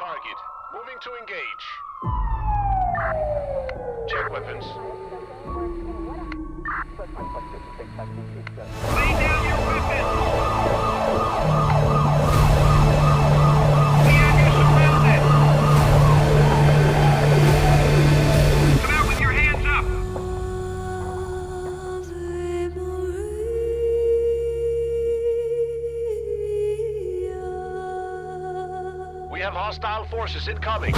target. Moving to engage. Check weapons. Lay down your weapons! We have you surrounded! Come out with your hands up! We have hostile forces incoming.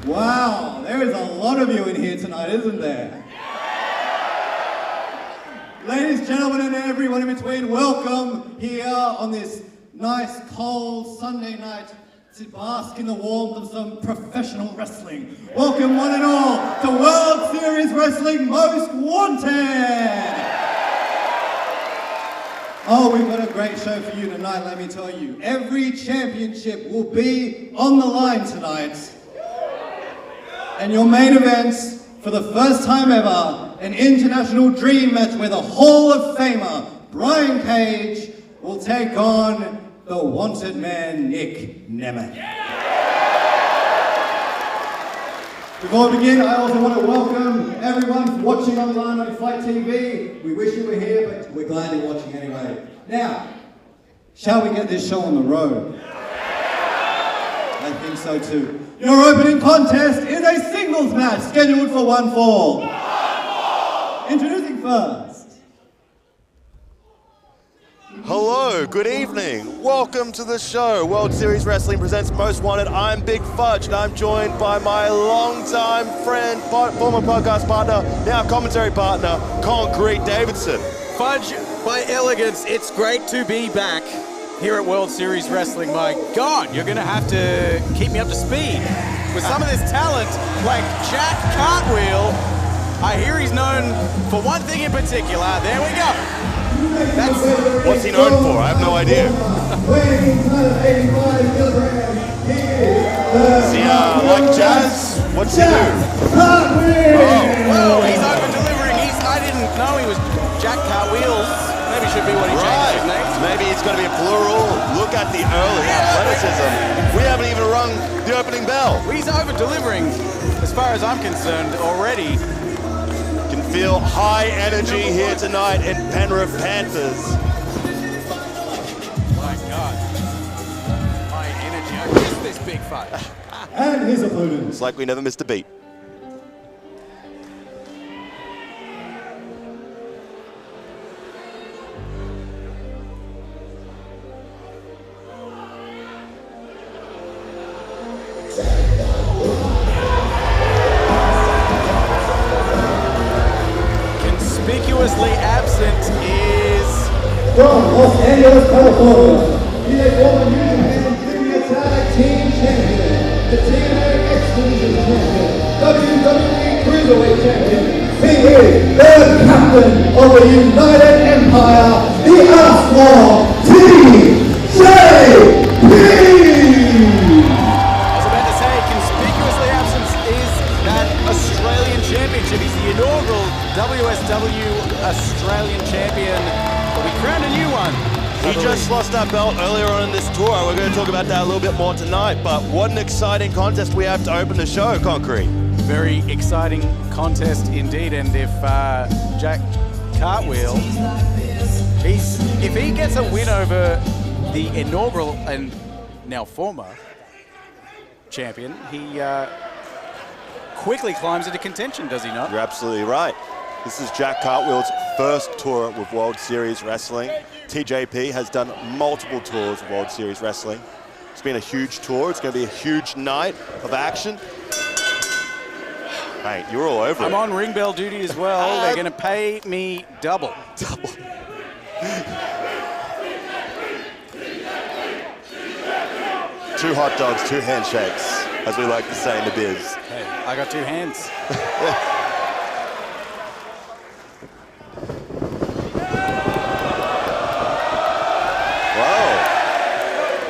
Wow, there is a lot of you in here tonight, isn't there? Ladies, gentlemen, and everyone in between, welcome here on this nice, cold Sunday night to bask in the warmth of some professional wrestling. Welcome, one and all, to World Series Wrestling Most Wanted! Oh, we've got a great show for you tonight, let me tell you. Every championship will be on the line tonight. And your main events, for the first time ever, an international dream match where the Hall of Famer, Brian Cage, will take on the wanted man, Nick Nemeth. Before we begin, I also want to welcome everyone watching online on Fight TV. We wish you were here, but we're glad you're watching anyway. Now, shall we get this show on the road? I think so too. Your opening contest is a singles match scheduled for one fall. Introducing first. Hello, good evening. Welcome to the show. World Series Wrestling presents Most Wanted. I'm Big Fudge, and I'm joined by my longtime friend, former podcast partner, now commentary partner, Concrete Davidson. Fudge, by Elegance, it's great to be back here at World Series Wrestling. My God, you're gonna have to keep me up to speed with some of this talent, like Jack Cartwheel. I hear he's known for one thing in particular. There we go. What's he known for? I have no idea. Is he like jazz? What's he do? Well, he's over-delivering. I didn't know he was Jack Cartwheels. Maybe should be what he changed his name. Maybe it's going to be a plural. Look at the early athleticism. We haven't even rung the opening bell. He's over-delivering, as far as I'm concerned, already. Can feel high energy here tonight in Penrith Panthers. My God. High energy. I miss this Big Fudge. And his opponent. It's like we never missed a beat. Conspicuously absent is... From Los Angeles, California, he's a former New Japan Junior Tag Team Champion, the TNA Exclusive Champion, WWE Cruiserweight Champion. He is the captain of the United Empire, the Outlaw TJP! I was about to say, conspicuously absent is that Australian Championship. He's the inaugural WSW Australian Champion. But we crowned a new one. He just lost lost that belt earlier on in this tour. We're going to talk about that a little bit more tonight, but what an exciting contest we have to open the show, Concrete. Very exciting contest indeed, and if Jack Cartwheel, if he gets a win over the inaugural and now former champion, he quickly climbs into contention, does he not? You're absolutely right. This is Jack Cartwheel's first tour with World Series Wrestling. TJP has done multiple tours of World Series Wrestling. It's been a huge tour. It's going to be a huge night of action. Mate, you're all over it. I'm on ring bell duty as well. They're going to pay me double. Double. 2 hot dogs, 2 handshakes, as we like to say in the biz. Hey, I got 2 hands. Whoa.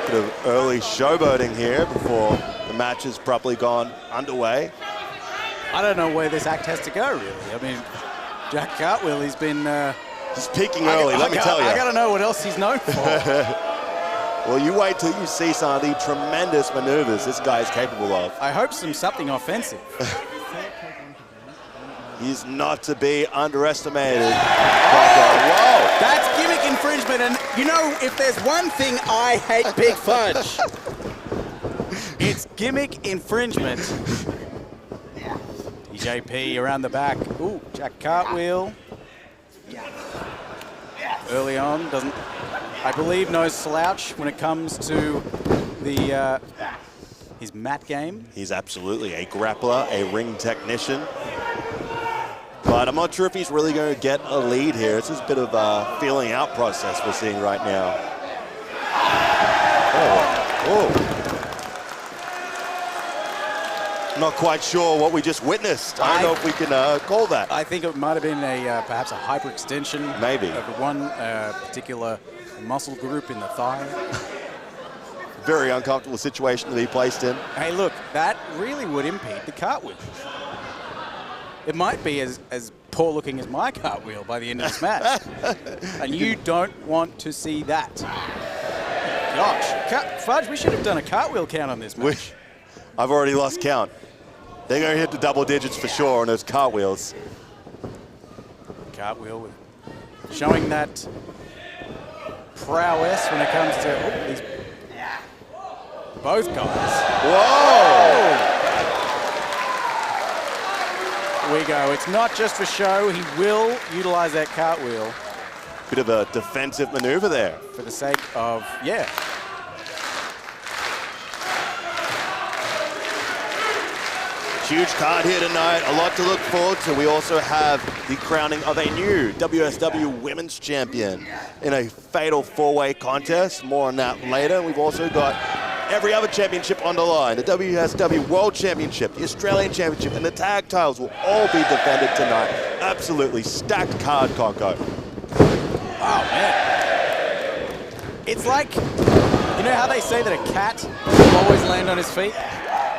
Bit of early showboating here before the match has properly gone underway. I don't know where this act has to go, really. I mean, Jack Cartwheel, he's been... Just peaking early, let me tell you. I got to know what else he's known for. Well, you wait till you see some of the tremendous maneuvers this guy is capable of. I hope something offensive. He's not to be underestimated. Whoa! That's gimmick infringement, and you know, if there's one thing I hate, Big Fudge, it's gimmick infringement. TJP around the back. Ooh, Jack Cartwheel. Early on, doesn't, I believe, no slouch when it comes to the his mat game. He's absolutely a grappler, a ring technician. But I'm not sure if he's really going to get a lead here. It's just a bit of a feeling out process we're seeing right now. Oh. Not quite sure what we just witnessed. I don't know if we can call that. I think it might have been a perhaps a hyperextension. Maybe. Of one particular muscle group in the thigh. Very uncomfortable situation to be placed in. Hey, look, that really would impede the cartwheel. It might be as poor looking as my cartwheel by the end of this match. And you don't want to see that. Gosh, Fudge, we should have done a cartwheel count on this match. I've already lost count. They're going to hit the double digits for sure on those cartwheels. Cartwheel with showing that prowess when it comes to these both guys. Whoa! Here we go. It's not just for show. He will utilize that cartwheel. Bit of a defensive maneuver there. For the sake of, yeah. Huge card here tonight, a lot to look forward to. We also have the crowning of a new WSW Women's Champion in a fatal 4-way contest. More on that later. We've also got every other championship on the line. The WSW World Championship, the Australian Championship, and the tag titles will all be defended tonight. Absolutely stacked card, Conco. Wow, man. It's like, you know how they say that a cat will always land on his feet?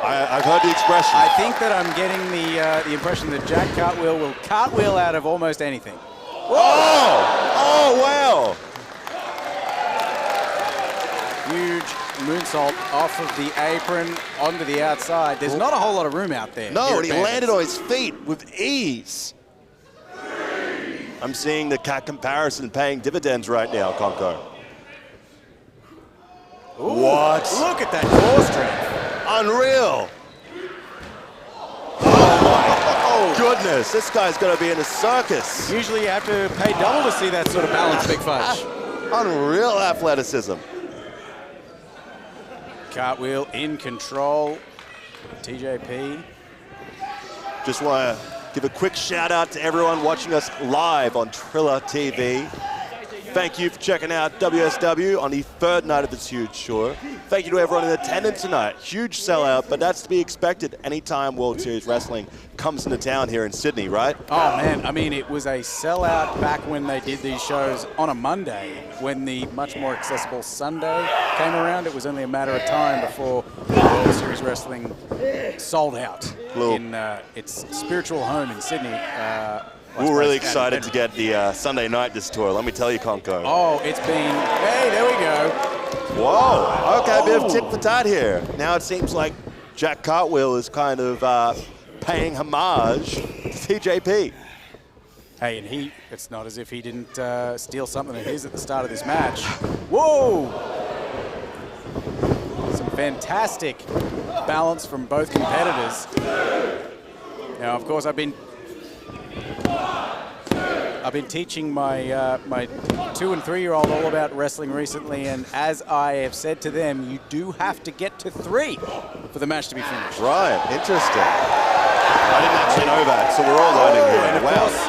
I've heard the expression. I think that I'm getting the impression that Jack Cartwheel will cartwheel out of almost anything. Whoa! Oh, wow! Huge moonsault off of the apron onto the outside. There's not a whole lot of room out there. No, and he landed on his feet with ease. I'm seeing the cat comparison paying dividends right now, Conco. Ooh, what? Look at that core strength. Unreal. Oh my goodness, this guy's going to be in a circus. Usually you have to pay double to see that sort of balance, Big Fudge. Unreal athleticism. Cartwheel in control. TJP. Just want to give a quick shout out to everyone watching us live on Triller TV. Thank you for checking out WSW on the third night of this huge tour. Thank you to everyone in attendance tonight. Huge sellout, but that's to be expected anytime World Series Wrestling comes into town here in Sydney, right? Oh, man. I mean, it was a sellout back when they did these shows on a Monday. When the much more accessible Sunday came around, it was only a matter of time before World Series Wrestling sold out in its spiritual home in Sydney. We were really excited to get the Sunday night this tour. Let me tell you, Conco. Oh, it's been, hey, there we go. Whoa, okay, a bit of tit for tat here. Now it seems like Jack Cartwheel is kind of paying homage to TJP. Hey, and it's not as if he didn't steal something of his at the start of this match. Whoa! Some fantastic balance from both competitors. Now, of course, I've been teaching my my 2- and 3-year-old all about wrestling recently, and as I have said to them, you do have to get to 3 for the match to be finished. Right, interesting. I didn't actually know that, so we're all learning here. And of course,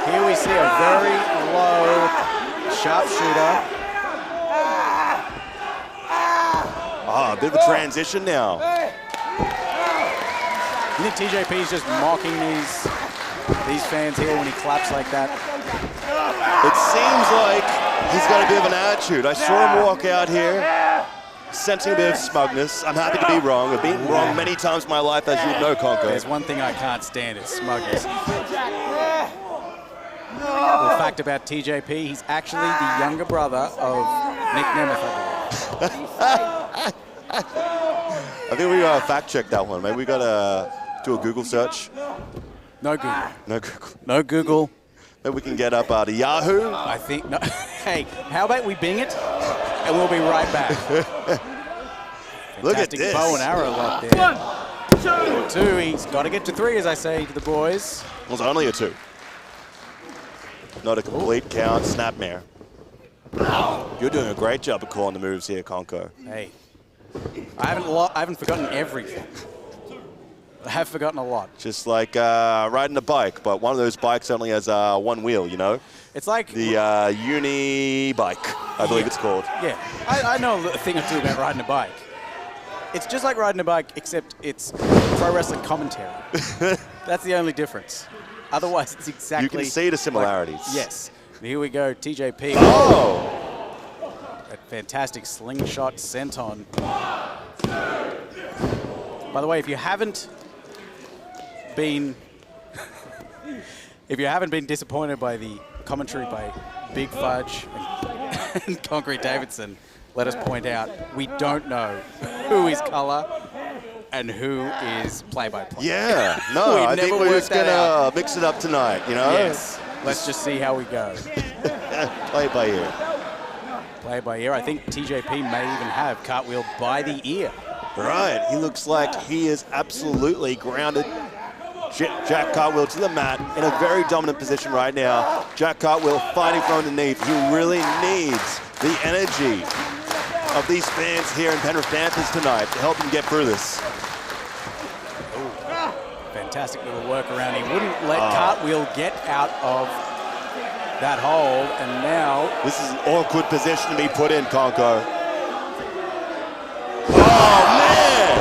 here we see a very low sharpshooter. Ah, a bit of a transition now. You think TJP is just mocking these fans here when he claps like that? It seems like he's got a bit of an attitude. I saw him walk out here, sensing a bit of smugness. I'm happy to be wrong. I've been wrong many times in my life, as you know, Conco. There's one thing I can't stand, it's smugness. The fact about TJP, he's actually the younger brother of Nick Nemeth, I believe. I think we gotta fact check that one. Maybe we gotta do a Google search. No Google. No Google. No Google. Maybe we can get up to Yahoo. I think, no. Hey, how about we bing it, and we'll be right back. Look at this. Bow and arrow lock there. 1, 2, he's got to get to 3, as I say to the boys. It was only a 2. Not a complete count, snapmare. You're doing a great job of calling the moves here, Conco. Hey, I haven't forgotten everything. I have forgotten a lot. Just like riding a bike, but one of those bikes only has one wheel, you know? It's like the uni bike, I believe it's called. Yeah, I know a thing or two about riding a bike. It's just like riding a bike, except it's pro wrestling commentary. That's the only difference. Otherwise, it's exactly... You can see the similarities. Like, yes. Here we go, TJP. Oh! That fantastic slingshot senton. By the way, if you haven't been disappointed by the commentary by Big Fudge and Concrete Davidson, let us point out we don't know who is color and who is play-by-play. Yeah, no, I think we're just gonna mix it up tonight, you know? Yes, let's just see how we go. Play by ear. Play by ear. I think TJP may even have Cartwheel by the ear. Right, he looks like he is absolutely grounded Jack Cartwheel to the mat in a very dominant position right now. Jack Cartwheel fighting from underneath. He really needs the energy of these fans here in Penrith Panthers tonight to help him get through this. Ooh, fantastic little workaround. He wouldn't let Cartwheel get out of that hold, and now... This is an awkward position to be put in, Conco. Oh, man!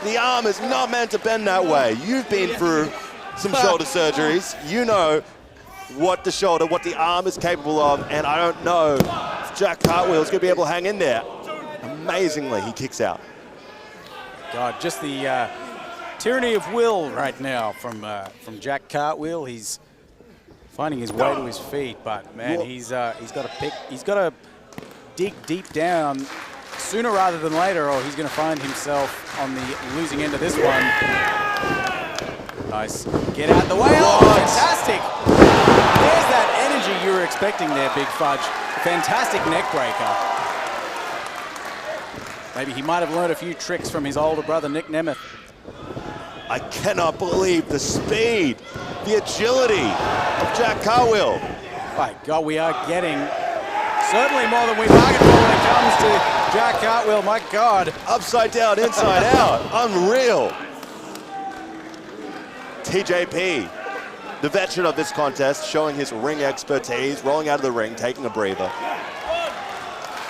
The arm is not meant to bend that way. You've been through some shoulder surgeries. You know what the arm is capable of, and I don't know if Jack Cartwheel is going to be able to hang in there. Amazingly, he kicks out. God, just the tyranny of will right now from Jack Cartwheel. He's finding his way to his feet, but man, he's got to dig deep down sooner rather than later, or he's going to find himself on the losing end of this one. Nice. Get out the way. Oh, fantastic. There's that energy you were expecting there, Big Fudge. Fantastic neck breaker. Maybe he might have learned a few tricks from his older brother, Nick Nemeth. I cannot believe the speed, the agility of Jack Cartwheel. My God, we are getting certainly more than we bargained for when it comes to Jack Cartwheel. My God. Upside down, inside out. Unreal. TJP, the veteran of this contest, showing his ring expertise, rolling out of the ring, taking a breather.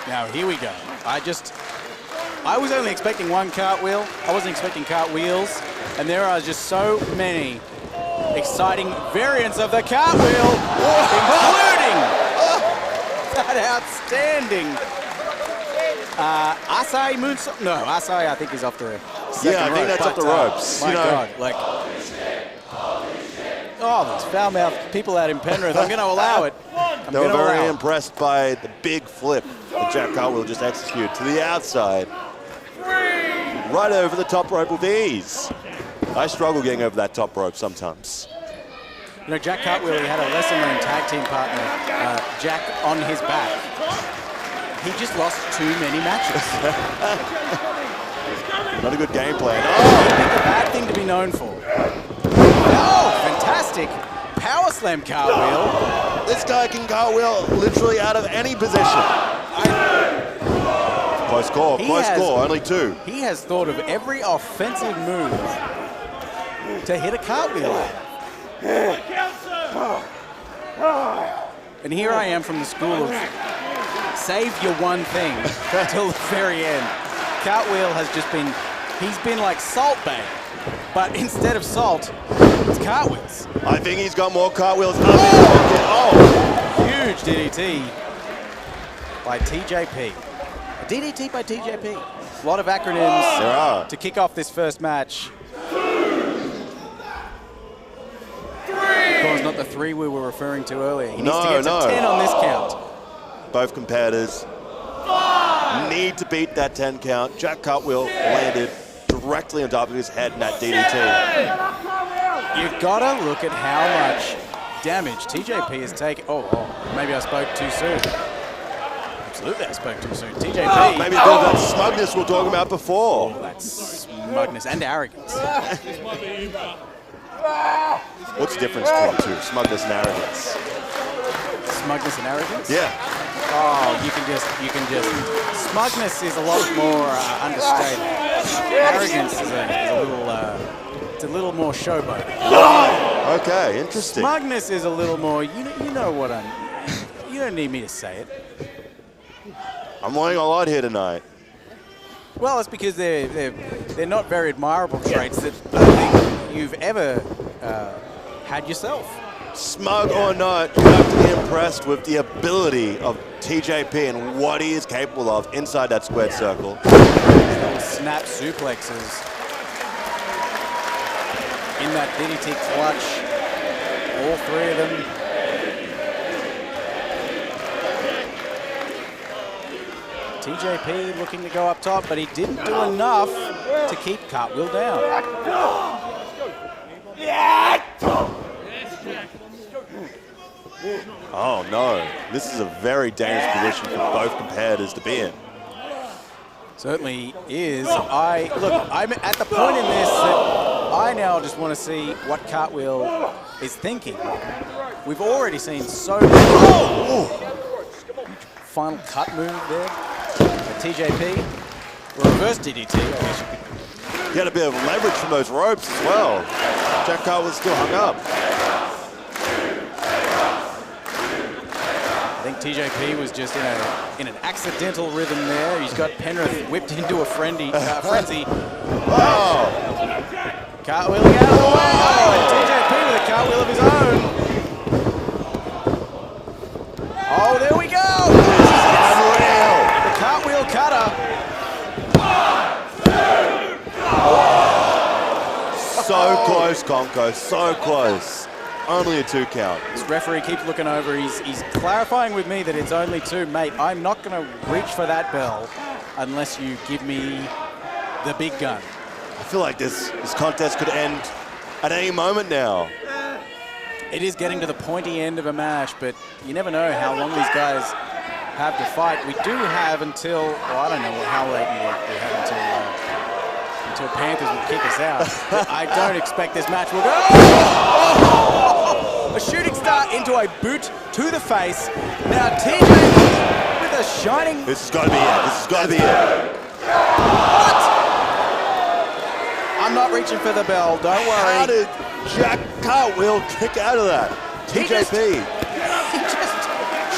Now, here we go. I was only expecting one cartwheel. I wasn't expecting cartwheels. And there are just so many exciting variants of the cartwheel, including that outstanding Asai moonsault. No, Asai I think is off the second rope. Yeah, I think that's off the ropes. My God, like Oh, there's foul-mouthed people out in Penrith. I'm going to allow it. They were very impressed by the big flip that Jack Cartwheel just executed to the outside. Right over the top rope with ease. I struggle getting over that top rope sometimes. You know, Jack Cartwheel, he had a lesser-known tag team partner, Jack, on his back. He just lost too many matches. Not a good game plan. A bad thing to be known for. Oh, fantastic. Power slam cartwheel. This guy can cartwheel literally out of any position. Close score, only 2. He has thought of every offensive move to hit a cartwheel at. And here I am from the school of save your one thing until the very end. Cartwheel has just been, he's been like Salt Bay, but instead of salt, it's cartwheels. I think he's got more cartwheels up in his pocket. Oh! Huge DDT by TJP. A DDT by TJP. A lot of acronyms to kick off this first match. Of course, not the 3 we were referring to earlier. He needs to get to 10 on this count. Both competitors need to beat that 10 count. Jack Cartwheel landed directly on top of his head in that DDT. You've got to look at how much damage TJP has taken. Oh, maybe I spoke too soon. Absolutely, I spoke too soon. TJP. Maybe a bit of that smugness we were talking about before. Oh, that's smugness and arrogance. What's the difference between the 2? Smugness and arrogance. Smugness and arrogance? Yeah. Oh, you can just. Smugness is a lot more understated. Arrogance is it's a little more showboat. Okay, interesting. Smugness is a little more. You know what I'm. You don't need me to say it. I'm learning a lot here tonight. Well, it's because they're not very admirable traits that I think you've ever had yourself. Smug or not, you have to be impressed with the ability of TJP and what he is capable of inside that squared circle. Snap suplexes in that DDT clutch. All 3 of them. TJP looking to go up top, but he didn't do enough to keep Cartwheel down. Oh no, this is a very dangerous position for both competitors to be in. Certainly is. I'm at the point in this that I now just want to see what Cartwheel is thinking. We've already seen so many. Final cut move there. TJP. Reverse DDT, I guess you could. He had a bit of leverage from those ropes as well. Jack Cartwheel still hung up. I think TJP was just in an accidental rhythm there. He's got Penrith whipped into a frenzy. Oh! Cartwheeling out of the way. Oh, and TJP with a cartwheel of his own. Oh, there we go. The cartwheel cutter. So close, Conco. So close. Only a 2 count. This referee keeps looking over. He's clarifying with me that it's only 2. Mate, I'm not going to reach for that bell unless you give me the big gun. I feel like this contest could end at any moment now. It is getting to the pointy end of a match, but you never know how long these guys have to fight. We do have until, well, I don't know how late we have until Panthers will kick us out. I don't expect this match will go. Oh! A shooting star into a boot to the face. Now TJ with a shining. This has got to be it. This has got to be it. What? I'm not reaching for the bell. Don't worry. How did Jack Cartwheel kick out of that? TJP. He just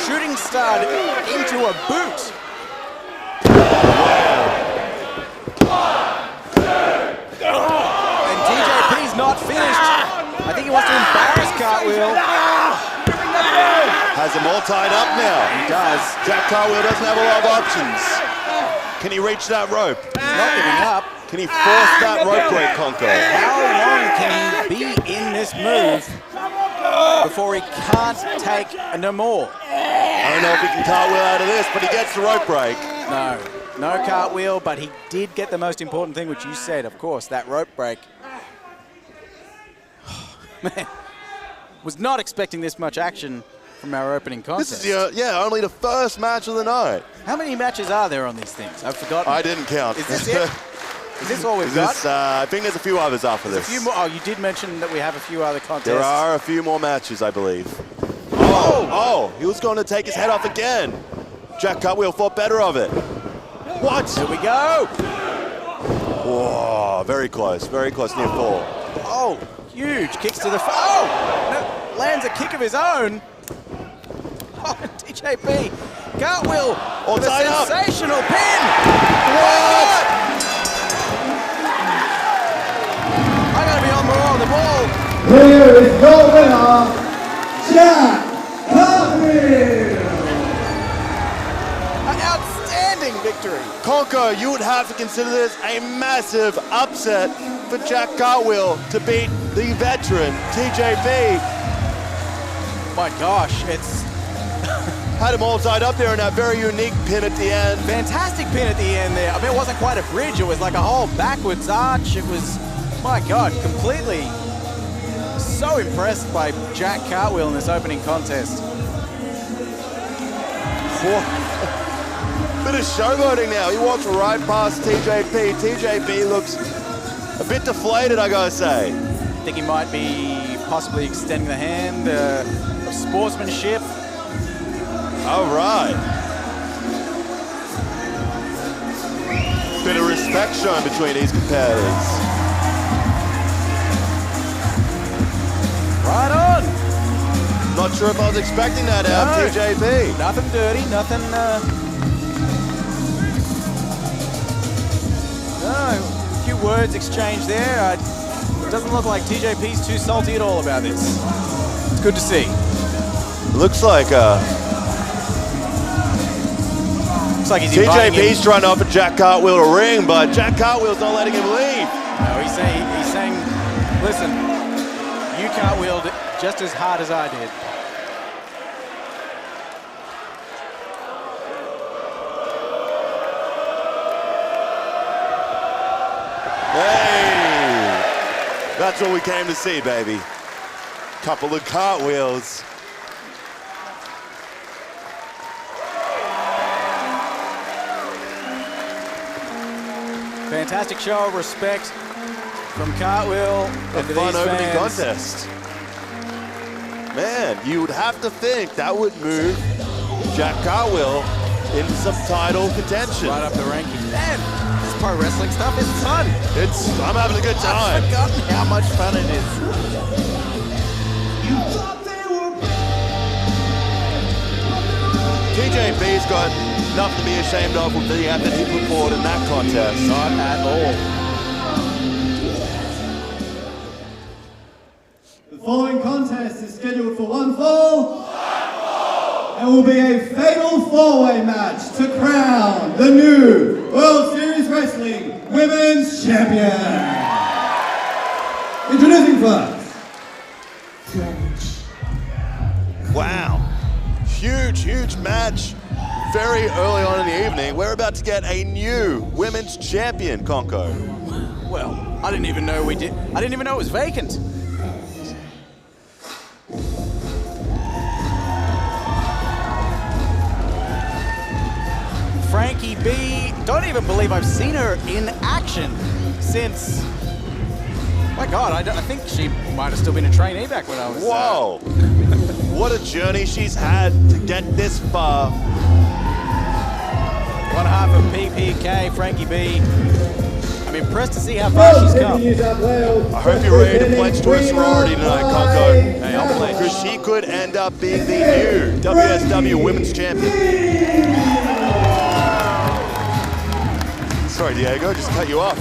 shooting starred into a boot. And TJP's not finished. I think he wants to embarrass Cartwheel. Has them all tied up now. He does. Jack Cartwheel doesn't have a lot of options. Can he reach that rope? He's not giving up. Can he force that rope break, Conco? How long can he be in this move before he can't take no more. I don't know if he can cartwheel out of this, but he gets the rope break. No cartwheel, but he did get the most important thing, which you said, of course, that rope break. Man, was not expecting this much action from our opening contest. This is only the first match of the night. How many matches are there on these things? I've forgotten. I didn't count. Is this it? Is this all we've got? I think there's a few others after There's this. a few more. Oh, you did mention that we have a few other contests. There are a few more matches, I believe. Oh, he was going to take his head off again. Jack Cartwheel thought better of it. What? Here we go. Whoa, very close near fall. Oh, huge kicks to the no, lands a kick of his own. Oh, TJP, Cartwheel with a sensational pin. What? I gotta be on the ball. Here is your winner, Jack Cartwheel. An outstanding victory. Conco, you would have to consider this a massive upset for Jack Cartwheel to beat the veteran TJP. My gosh, it's Had him all tied up there in that very unique pin at the end. fantastic pin at the end there. I mean, it wasn't quite a bridge. It was like a whole backwards arch. It was, my God, completely so impressed by Jack Cartwheel in this opening contest. Bit of showboating now. He walks right past TJP. TJP looks a bit deflated, I gotta say. I think he might be possibly extending the hand of sportsmanship. All right. Bit of respect shown between these competitors. Right on. Not sure if I was expecting that out of TJP. Nothing dirty, nothing. No, a few words exchanged there. It doesn't look like TJP's too salty at all about this. It's good to see. Looks like he's inviting him. TJP's trying to offer Jack Cartwheel a ring, but Jack Cartwheel's not letting him leave. No, he's saying, listen, you cartwheeled just as hard as I did. Hey, that's what we came to see, baby. Couple of cartwheels. Fantastic show of respect from Cartwheel. A fun opening contest. Man, you would have to think that would move Jack Cartwheel into some title contention. Right up the rankings. Man, this pro wrestling stuff is fun. I'm having a good time. I've forgotten how much fun it is. TJP's got nothing to be ashamed of with the effort he put forward in that contest. Not at all. The following contest is scheduled for one fall. It will be a fatal four-way match to crown the new World Series Wrestling Women's Champion. Introducing first. Wow. Huge match. Very early on in the evening. We're about to get a new women's champion, Conco. Well, I didn't even know it was vacant. Frankie B, don't even believe I've seen her in action since, my God, I think she might have still been a trainee back when I was... Whoa. What a journey she's had to get this far. One half of PPK, Frankie B. I'm impressed to see how far she's come. I hope you're ready to pledge to a sorority tonight, Conco. Hey, I'll pledge. Because she could end up being the new WSW Women's Champion. Sorry, Diego, just cut you off.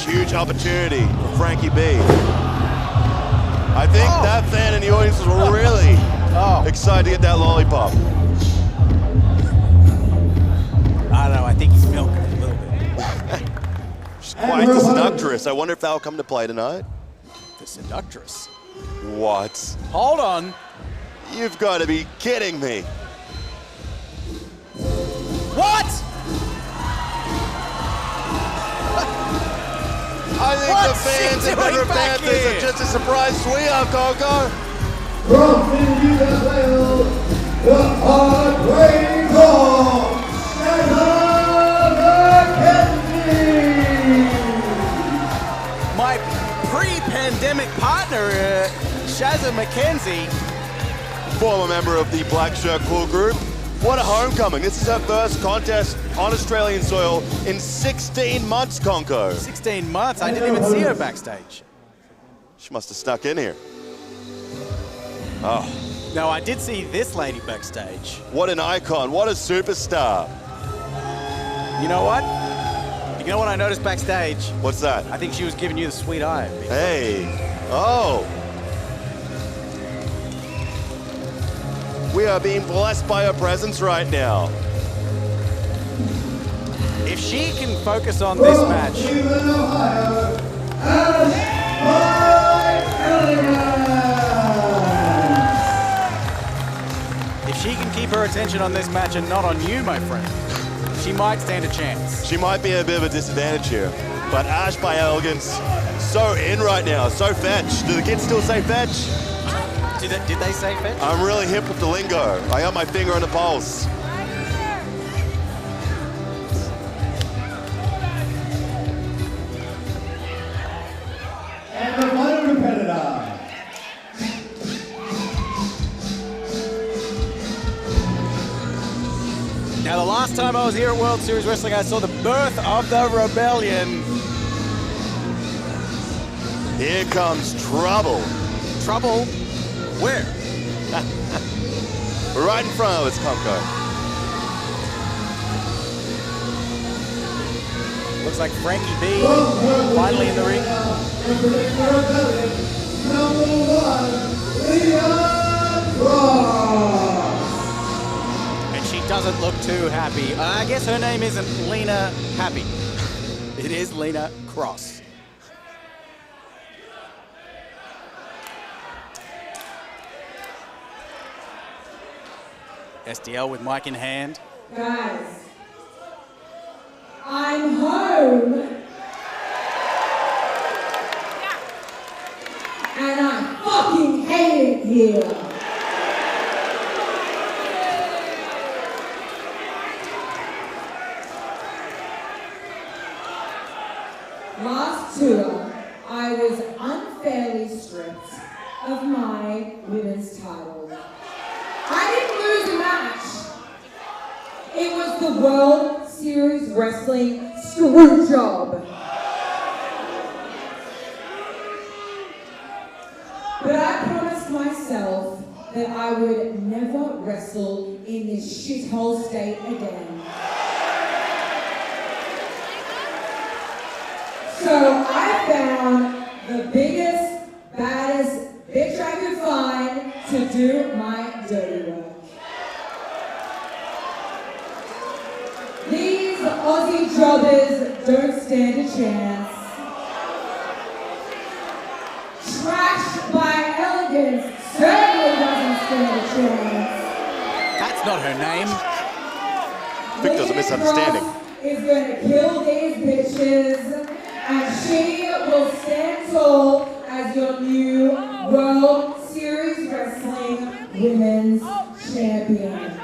Huge opportunity for Frankie B. I think that fan in the audience was really excited to get that lollipop. I don't know, I think he's milking it a little bit. quite the seductress. I wonder if that'll come to play tonight. The seductress. What? Hold on. You've got to be kidding me. What? I think What's the fans she and doing Denver back Panthers here? are just as surprised as we are, Coco. From New South Wales, the Cartwheel Kross, My pre-pandemic partner, Shazza McKenzie. Former member of the Black Shirt Cool Group. What a homecoming. This is her first contest on Australian soil in 16 months, Conco. 16 months. I didn't even see her backstage. She must have snuck in here. Oh, No, I did see this lady backstage. what an icon. What a superstar. You know what? You know what I noticed backstage? What's that? I think she was giving you the sweet eye. Hey. Oh. We are being blessed by her presence right now. If she can focus on this match, Cleveland, Ohio, Elegance. if she can keep her attention on this match and not on you, my friend, she might stand a chance. She might be at a bit of a disadvantage here, but Ash by Elegance, so in right now, so fetch. Do the kids still say fetch? Did they say fetch? I'm really hip with the lingo. I got my finger on the pulse. And the final competitor. Now, the last time I was here at World Series Wrestling, I saw the birth of the rebellion. Here comes trouble. Trouble? Where? Right in front of us, Conco. Looks like Frankie B finally in the ring. And she doesn't look too happy. I guess her name isn't Lena Happy. It is Lena Kross. SDL with mic in hand. Guys, I'm home. And I fucking hate it here. Last tour, I was unfairly stripped of my women's title. I didn't lose a match. It was the World Series Wrestling screw job. But I promised myself that I would never wrestle in this shithole state again. So I found the biggest, baddest bitch I could find to do my dirty work. These Aussie jobbers don't stand a chance. Trash by Elegance certainly doesn't stand a chance. That's not her name. I think there's a misunderstanding. Kross is going to kill these bitches, and she will stand tall as your new World Series Wrestling Women's Champion.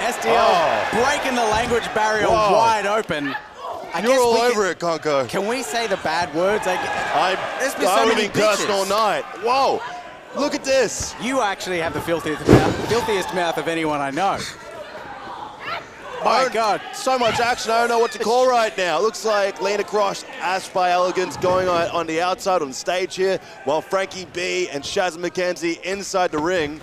SDL breaking the language barrier wide open. You're all over it, Conco. Can we say the bad words? There's been so I would many have been cursing bitches. all night. Whoa, look at this. You actually have the filthiest mouth of anyone I know. My God. So much action, I don't know what to call right now. It looks like Lena Kross, Ash by Elegance going on the outside on stage here, while Frankie B and Shazza McKenzie inside the ring.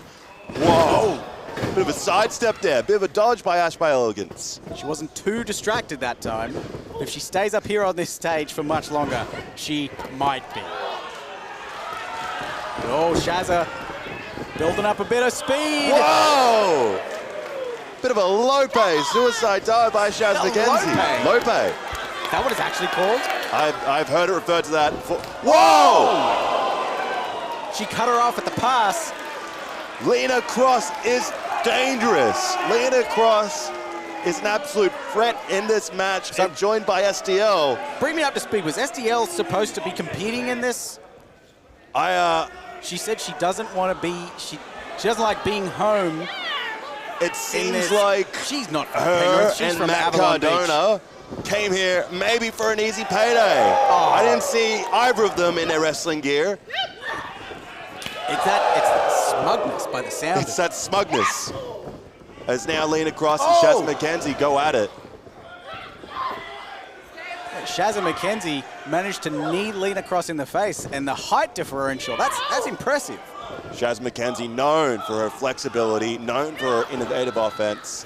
Whoa. Bit of a sidestep there, bit of a dodge by Ash by Elegance. She wasn't too distracted that time. If she stays up here on this stage for much longer, she might be. Oh, Shazza building up a bit of speed. Whoa! Bit of a Lope suicide dive by Shaz McKenzie. Lope. Is that what it's actually called? I've heard it referred to that before. Whoa! She cut her off at the pass. Lena Kross is dangerous. Lena Kross is an absolute threat in this match. I'm joined by STL. Bring me up to speed. Was STL supposed to be competing in this? She said she doesn't want to be, she doesn't like being home. It seems like she's not from her Penrith. She's and from Matt Avalon Cardona came here maybe for an easy payday. Oh. I didn't see either of them in their wrestling gear. It's that smugness by the sound. It's that smugness. As now Lena Kross and Shaz McKenzie go at it. Shaz McKenzie managed to knee Lena Kross in the face, and the height differential, that's impressive. Shaz McKenzie known for her flexibility, known for her innovative offense.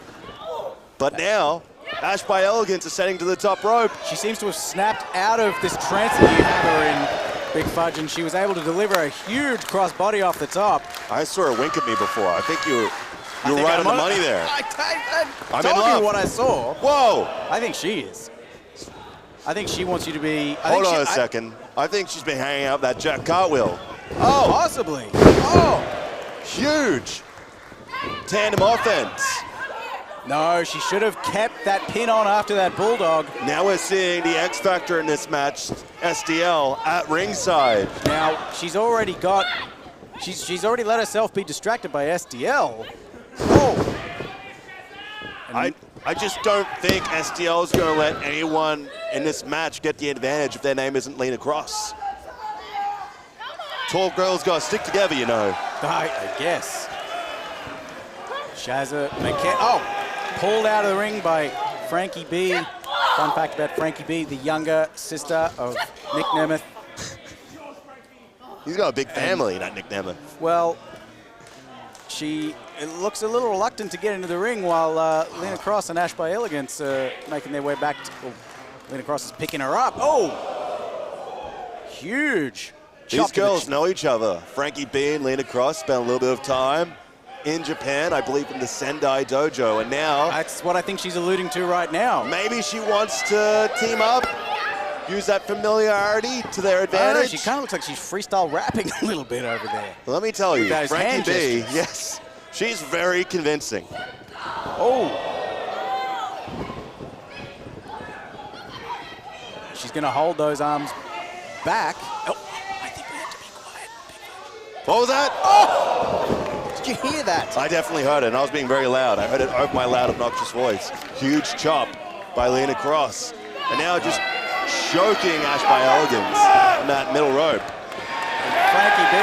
But now, Ash by Elegance is setting to the top rope. She seems to have snapped out of this trance that you have her in, Big Fudge, and she was able to deliver a huge crossbody off the top. I saw her wink at me before. I think you were right on the money there. I told you what I saw. Whoa! I think she is. I think she wants you to be... Hold on a second. I think she's been hanging out that Jack Cartwheel. Oh, possibly. Oh! Huge tandem offense. No, she should have kept that pin on after that Bulldog. Now we're seeing the X Factor in this match, SDL, at ringside. Now, she's already got... She's already let herself be distracted by SDL. Oh! I just don't think SDL is going to let anyone in this match get the advantage if their name isn't Lena Kross. Tall girls got to stick together, you know. I guess. Shazza pulled out of the ring by Frankie B. Fun fact about Frankie B, the younger sister of Nick Nemeth. He's got a big family, that Nick Nemeth. Well, she looks a little reluctant to get into the ring while Lena Kross and Ash by Elegance are making their way back. Lena Kross is picking her up. Oh! Huge. These girls know each other. Frankie B and Lena Kross spent a little bit of time in Japan, I believe in the Sendai Dojo, and now... That's what I think she's alluding to right now. Maybe she wants to team up, use that familiarity to their advantage. She kind of looks like she's freestyle rapping a little bit over there. Well, let me tell you, Frankie B, gestures. yes, she's very convincing. Oh. She's going to hold those arms back. Oh, I think we have to be quiet. What was that? Oh! Did you hear that? I definitely heard it, and I was being very loud. I heard it over my loud, obnoxious voice. Huge chop by Lena Kross. And now just choking Ash by Elegance on that middle rope. And Frankie B.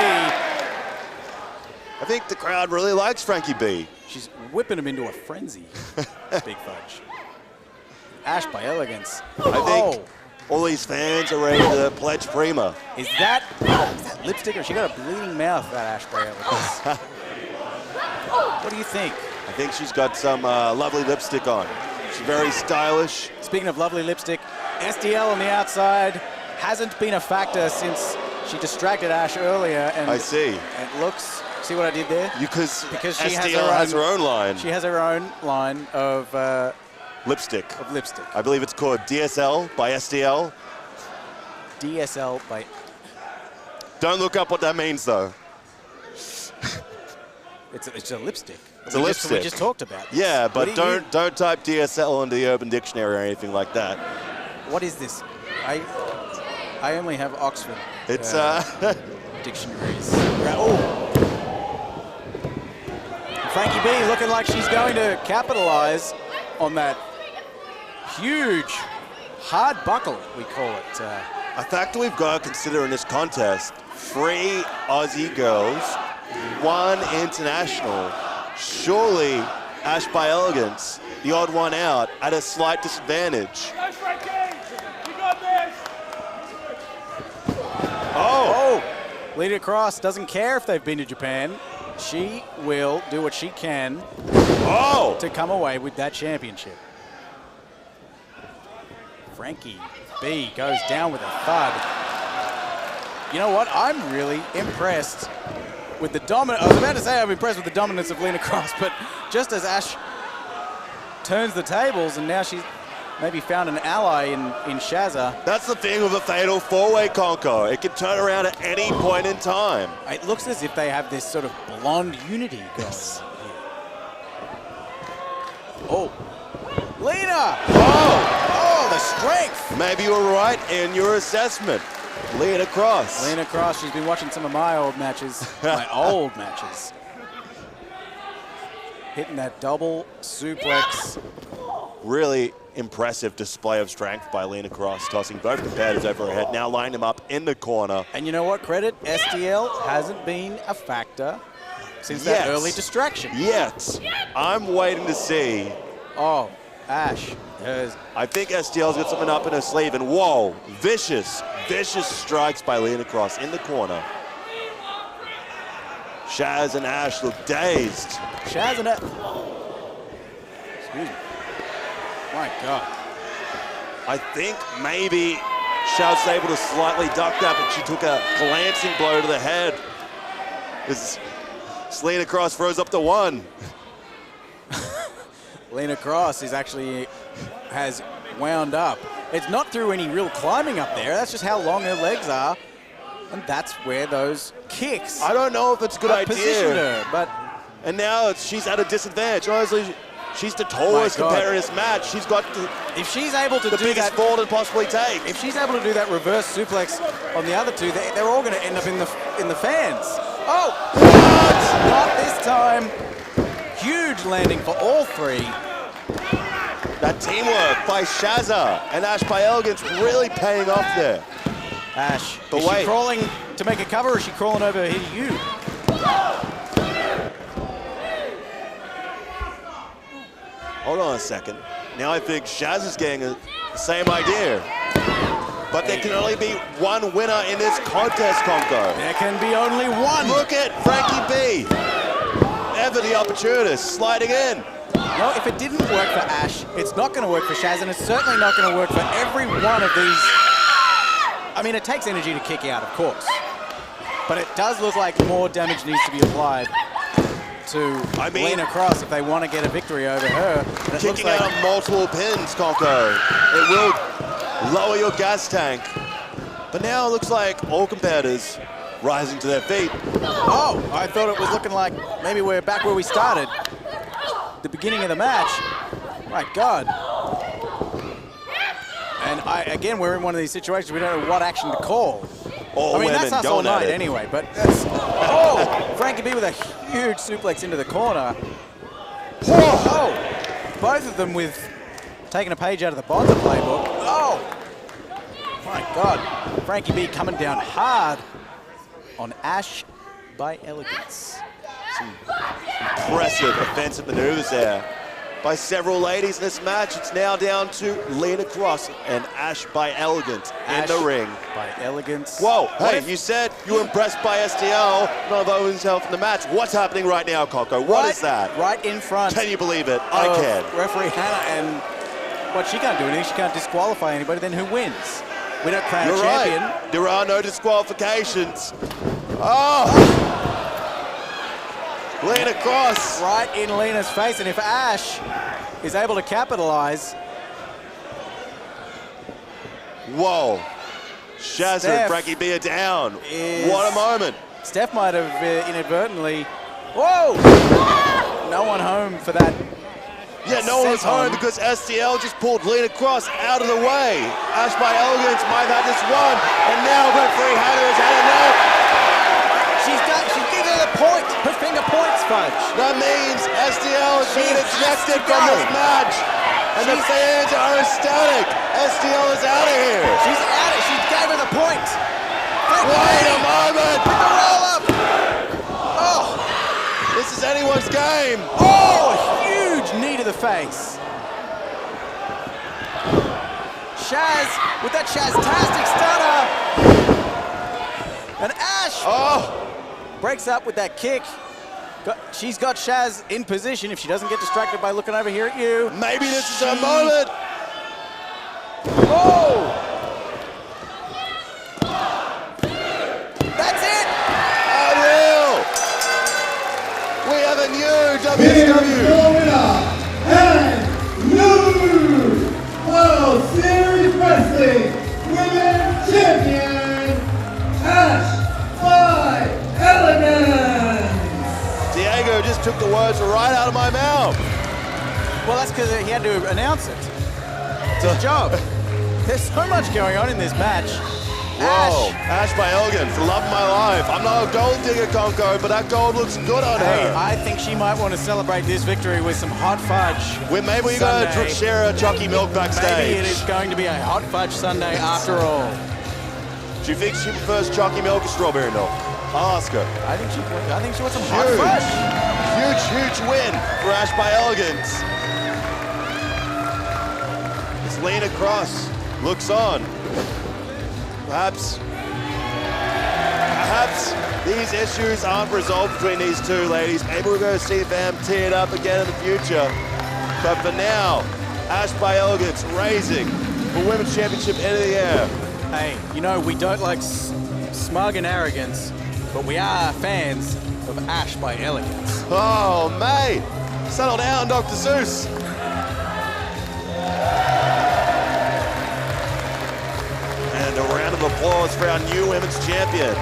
I think the crowd really likes Frankie B. She's whipping him into a frenzy. Big Fudge. Ash by Elegance. I think all these fans are ready to pledge Prima. Is that lipstick, or she got a bleeding mouth, that Ash by Elegance? What do you think? I think she's got some lovely lipstick on. She's very stylish. Speaking of lovely lipstick, SDL on the outside hasn't been a factor since she distracted Ash earlier. And I see. It looks, see what I did there? Because she SDL has her own line. She has her own line of lipstick. lipstick. I believe it's called DSL by SDL. DSL by... Don't look up what that means, though. It's a lipstick. It's a lipstick. We just talked about this. Yeah, but don't type DSL into the Urban Dictionary or anything like that. What is this? I only have Oxford. It's dictionaries. Oh. Frankie B looking like she's going to capitalize on that huge hard buckle, we call it. A factor we've got to consider in this contest: 3 Aussie girls, 1 international. Surely Ash by Elegance, the odd one out, at a slight disadvantage. Oh! Lena Kross doesn't care if they've been to Japan. She will do what she can to come away with that championship. Frankie B goes down with a thud. You know what? I'm really impressed with the dominance. I was about to say I'm impressed with the dominance of Lena Kross, but just as Ash turns the tables, and now she's maybe found an ally in Shazza. That's the thing with a fatal four-way Conco. It can turn around at any point in time. It looks as if they have this sort of blonde unity going. Oh, Lena! Oh, the strength! Maybe you were right in your assessment. Lena Kross. Lena Kross, she's been watching some of my old matches, my old matches. Hitting that double suplex. Really impressive display of strength by Lena Kross, tossing both competitors over her head, now lining them up in the corner. And you know what, credit? STL hasn't been a factor since that early distraction. Yet. I'm waiting to see. Oh, Ash. I think STL's got something up in her sleeve, and whoa, vicious strikes by Lena Kross in the corner. Shaz and Ash look dazed. Shaz and Ash. Excuse me. My God. I think maybe Shaz was able to slightly duck that, but she took a glancing blow to the head. As Lena Kross throws up the one. Lena Kross has wound up. It's not through any real climbing up there. That's just how long her legs are. And that's where those kicks I don't know if it's a good idea. Positioned her, but and now she's at a disadvantage. Honestly, she's the tallest competitor in this match. She's got if she's able to the do biggest that, fall to possibly take. If she's able to do that reverse suplex on the other two, they're all going to end up in the fans. Oh, not this time. Huge landing for all three. That teamwork by Shazza and Ash by Elegance really paying off there. Ash, but is she crawling to make a cover, or is she crawling over here to you? Hold on a second. Now I think Shaz is getting the same idea. But there can only be one winner in this contest, Conco. There can be only one. Look at Frankie B. Ever the opportunist, sliding in. No, if it didn't work for Ash, it's not going to work for Shaz, and it's certainly not going to work for every one of these. I mean, it takes energy to kick out, of course. But it does look like more damage needs to be applied to Lena Kross if they want to get a victory over her. Kicking out of multiple pins, Conco. It will lower your gas tank. But now it looks like all competitors rising to their feet. Oh, I thought it was looking like maybe we're back where we started. The beginning of the match. My God. And again, we're in one of these situations we don't know what action to call. I mean, that's us all night anyway, but that's... Oh, Frankie B with a huge suplex into the corner. Oh, both of them with taking a page out of the Bonza playbook. Oh, my God. Frankie B coming down hard on Ash by Elegance. Some impressive offensive maneuvers there by several ladies in this match. It's now down to Lena Kross and Ash by Elegance in the ring. By Elegance. Whoa, hey, you said you were impressed by STL, not of himself in the match. What's happening right now, Conco? What is that? Right in front. Can you believe it? I can. Referee Hannah, and what, she can't do anything. She can't disqualify anybody. Then who wins? We don't crown a champion. Right. There are no disqualifications. Oh! Lena Kross. Right in Lena's face, and if Ash is able to capitalize. Whoa. Shazza and Frankie B are down. What a moment. Steph might have inadvertently. Whoa! No one home for that. Yeah, no one was home because STL just pulled Lena Kross out of the way. Ash by Elegance might have had this one, and now referee Hannah has had enough. She's given her the point. Her finger points, Fudge. That means STL is being ejected from this match. And the fans are ecstatic. STL is out of here. She's out. She gave her the point. Wait a moment. With the roll up. Oh. This is anyone's game. Oh, huge knee to the face. Shaz with that Shaz-tastic stunner. And Ash breaks up with that kick. She's got Shaz in position if she doesn't get distracted by looking over here at you. Maybe this is her moment. Oh! That's it! Unreal! We have a new WCW. Winner, and took the words right out of my mouth. Well, that's because he had to announce it. It's his job. There's so much going on in this match. Whoa, Ash by Elegance, love my life. I'm not a gold digger, Conco, but that gold looks good on Hey, her. I think she might want to celebrate this victory with some hot fudge. Maybe we're going to share a chalky milk backstage. Maybe it is going to be a hot fudge Sunday after all. Do you think she prefers chalky milk or strawberry milk? I'll ask her. I think she wants some hot fudge. Huge win for Ash by Elegance. It's Lena Kross looks on. Perhaps these issues aren't resolved between these two ladies. Maybe we're going to see them teared up again in the future. But for now, Ash by Elegance raising the Women's Championship into the air. Hey, you know, we don't like smug and arrogance, but we are fans of Ash by Elegance. Oh, mate. Settle down, Dr. Seuss. And a round of applause for our new women's champion.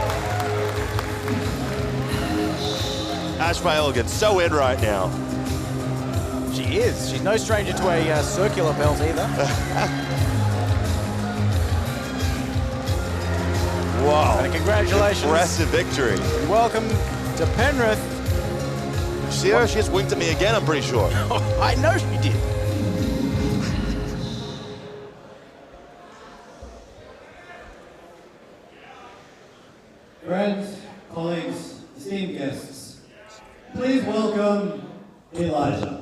Ash by Elegance, so in right now. She is. She's no stranger to a circular belt either. Wow. And congratulations. Impressive victory. And welcome to Penrith. See her? She just winked at me again, I'm pretty sure. I know she did. Friends, colleagues, esteemed guests, please welcome Elijah.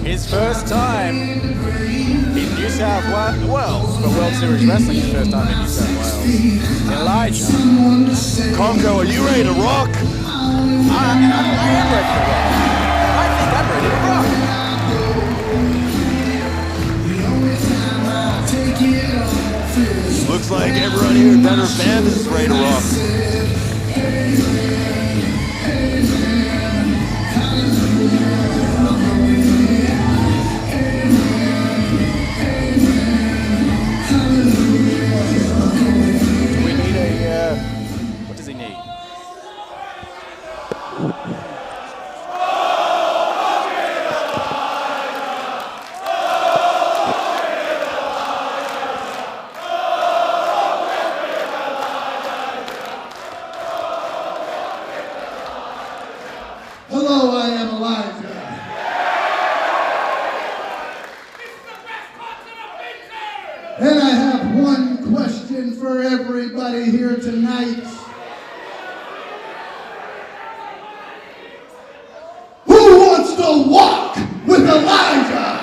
His first time in New South Wales for World Series Wrestling. His first time in New South Wales. Elijah. Conco, are you ready to rock? I am ready to rock. I think I'm ready to rock. Looks like everyone here at Better Fans is ready to rock. What does he need? Hello, I am Elijah. And I have one question for everybody here tonight. Who wants to walk with Elijah?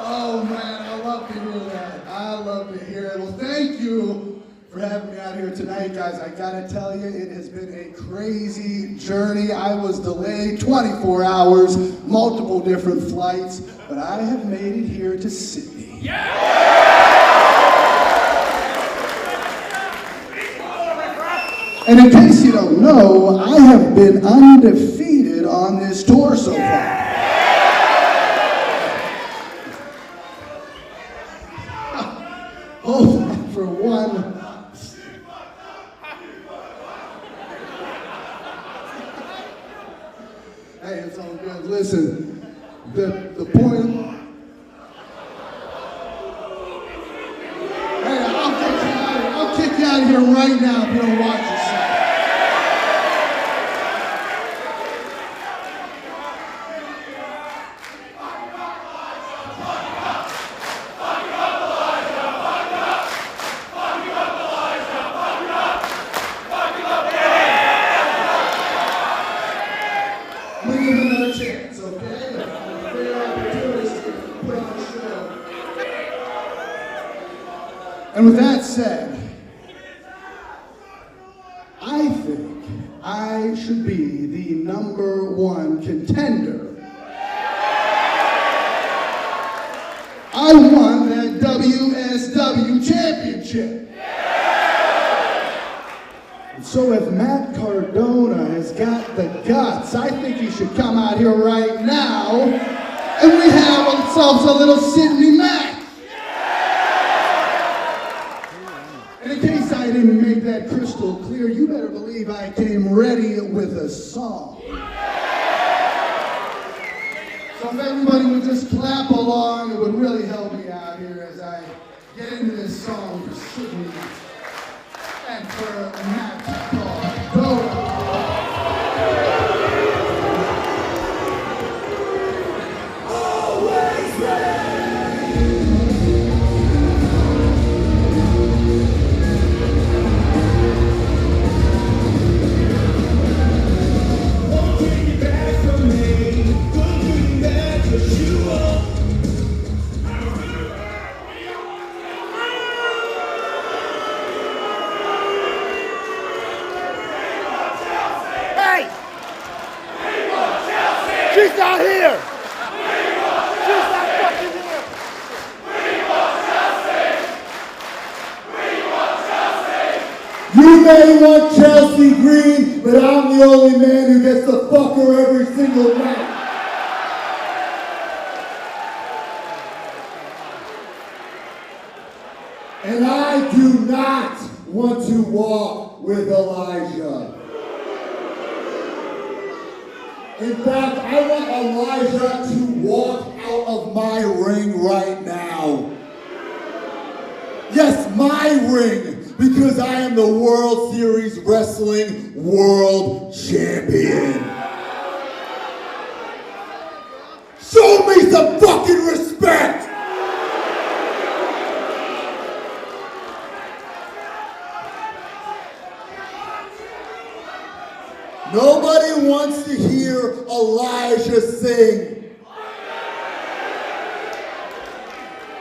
Oh man, I love to hear that. I love to hear it. Well, thank you for having me out here tonight, guys. I gotta tell you, it has been a crazy journey. I was delayed 24 hours, multiple different flights, but I have made it here to Sydney. And in case you don't know, I have been undefeated on this tour so far. Oh, for one. Hey, it's all good. Listen, the point. Hey, I'll kick you out of here right now if you don't watch yourself. Give him another chance, okay? And with that said, I think I should be the #1 contender. I won that WSW championship. And so if Matt Cardona has got the guts, I think he should come out here right now and we have ourselves a little Sydney match. And in case I didn't make that crystal clear, you better believe I came ready with a song. So if everybody would just clap along, it would really help me out here as I get into this song for Sydney and for Matt Cardona. She's not here! She's not fucking here! You may want Chelsea Green, but I'm the only man who gets to fuck her every single night. And I do not want to walk with Elijah. In fact, I want Elijah to walk out of my ring right now. Yes, my ring, because I am the World Series Wrestling World Champion. Show me some fucking respect! Nobody wants to hear Elijah sing.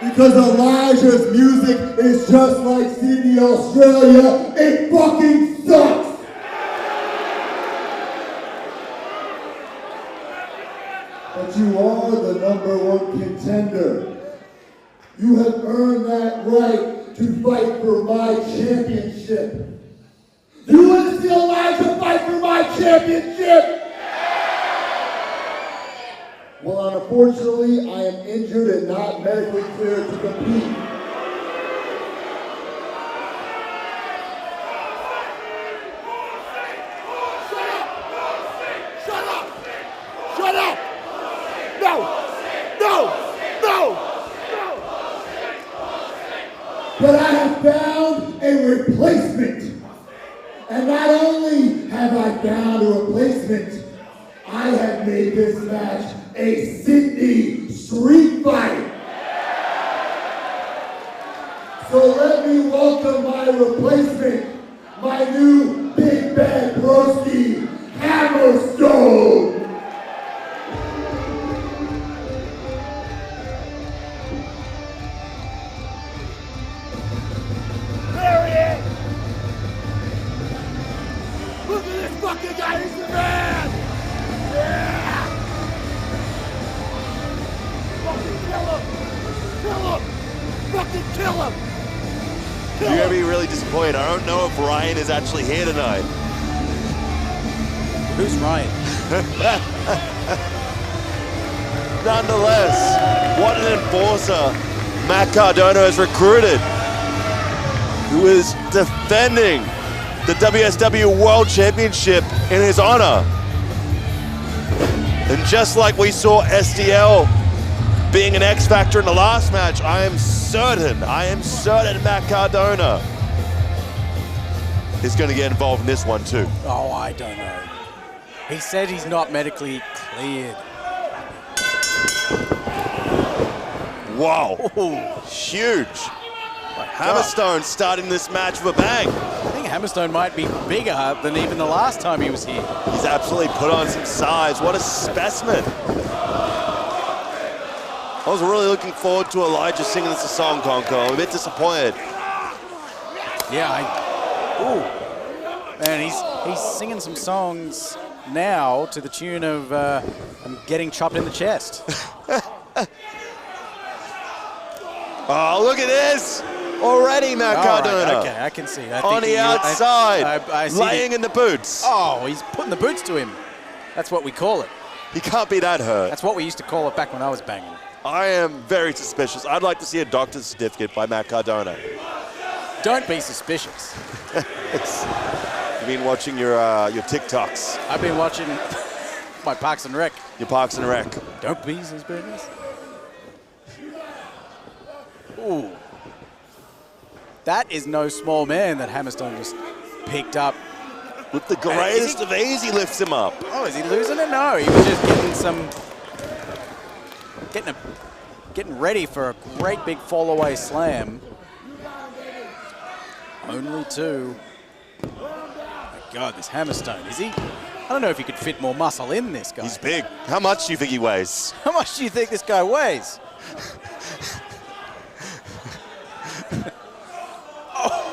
Because Elijah's music is just like Sydney, Australia. It fucking sucks. But you are the #1 contender. You have earned that right to fight for my championship. You want to see Elijah fight for my championship? Well, unfortunately, I am injured and not medically cleared to compete. Shut up! Shut up! No! No! No! But I have found a replacement. And not only have I found a replacement, I have made this match a Sydney street fight. So let me welcome my replacement, my new big bad broski, Hammerstone. There he is! Look at this fucking guy, he's the man! Yeah! Fucking kill him! Kill him! Fucking kill him! Kill You're him! gonna be really disappointed. I don't know if Ryan is actually here tonight. Who's Ryan? Nonetheless, what an enforcer Matt Cardona has recruited, who is defending the WSW World Championship in his honor. And just like we saw SDL being an X factor in the last match, I am certain Matt Cardona is going to get involved in this one too. Oh, I don't know. He said he's not medically cleared. Wow, Oh, huge. Hammerstone starting this match with a bang. I think Hammerstone might be bigger than even the last time he was here. He's absolutely put on some size. What a specimen. I was really looking forward to Elijah singing this song, Conco. I'm a bit disappointed. Yeah, ooh. Man, he's singing some songs now to the tune of I'm getting chopped in the chest. Oh, look at this! Already, Matt Cardona. Right, okay, I can see. On the outside, I see laying in the boots. Oh, he's putting the boots to him. That's what we call it. He can't be that hurt. That's what we used to call it back when I was banging. I am very suspicious. I'd like to see a doctor's certificate by Matt Cardona. Don't be suspicious. You've been watching your TikToks. I've been watching my Parks and Rec. Your Parks and Rec. Don't be suspicious. Ooh. That is no small man that Hammerstone just picked up. With the greatest of ease, he lifts him up. Oh, is he losing it? No, he was just getting ready for a great big fall-away slam. Only two. My God, this Hammerstone, is he? I don't know if he could fit more muscle in this guy. He's big. How much do you think he weighs? How much do you think this guy weighs?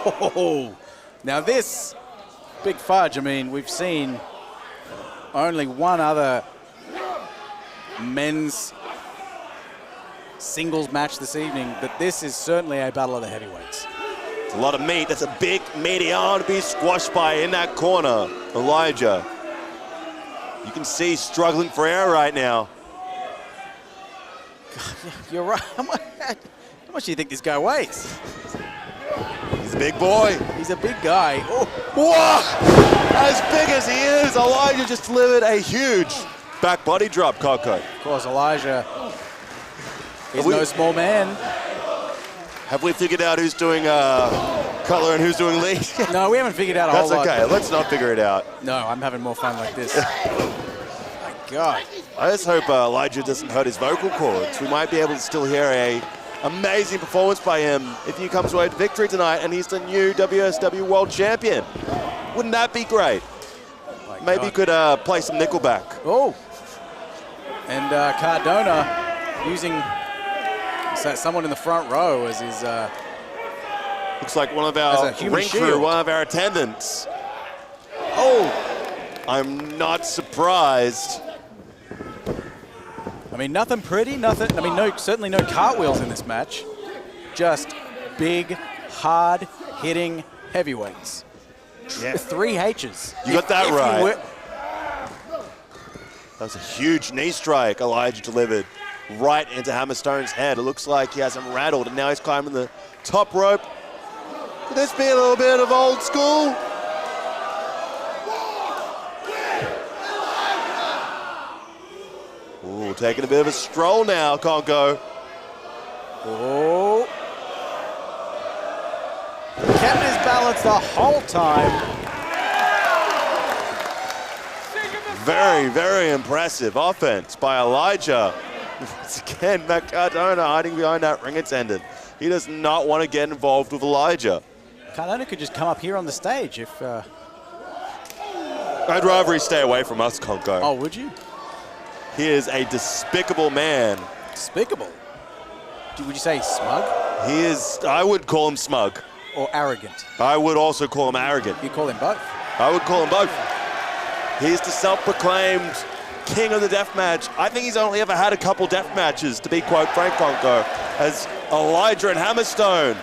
Oh, now this Big Fudge, I mean, we've seen only one other men's singles match this evening, but this is certainly a battle of the heavyweights. It's a lot of meat. That's a big, meaty arm to be squashed by in that corner. Elijah. You can see struggling for air right now. God, you're right. How much do you think this guy weighs? He's a big boy. He's a big guy. Oh. Whoa! As big as he is, Elijah just delivered a huge back body drop, Coco. Of course, Elijah is no small man. Have we figured out who's doing color and who's doing lead? No, we haven't figured out a whole lot. That's okay. Let's not figure it out. No, I'm having more fun like this. My God. I just hope Elijah doesn't hurt his vocal cords. We might be able to still hear a amazing performance by him if he comes away with victory tonight and he's the new WSW World Champion. Wouldn't that be great? Maybe you could play some Nickelback. Oh. And Cardona using someone in the front row as his... Looks like one of our ring crew, one of our attendants. Oh, I'm not surprised. I mean, nothing pretty, nothing. I mean, certainly no cartwheels in this match. Just big, hard-hitting heavyweights. Yeah. 3 H's. You got that right. That was a huge knee strike Elijah delivered right into Hammerstone's head. It looks like he has him rattled, and now he's climbing the top rope. Could this be a little bit of old school? Ooh, taking a bit of a stroll now, Conco. Oh. Kept his balance the whole time. Very, very impressive offense by Elijah. Once again, Matt Cardona hiding behind that ring attendant. He does not want to get involved with Elijah. Cardona could just come up here on the stage if... I'd rather he stay away from us, Conco. Oh, would you? He is a despicable man. Despicable? Would you say smug? He is, I would call him smug. Or arrogant? I would also call him arrogant. You call him both? I would call him both. He's the self-proclaimed king of the death match. I think he's only ever had a couple death matches, to be quite frank, Conco, as Elijah and Hammerstone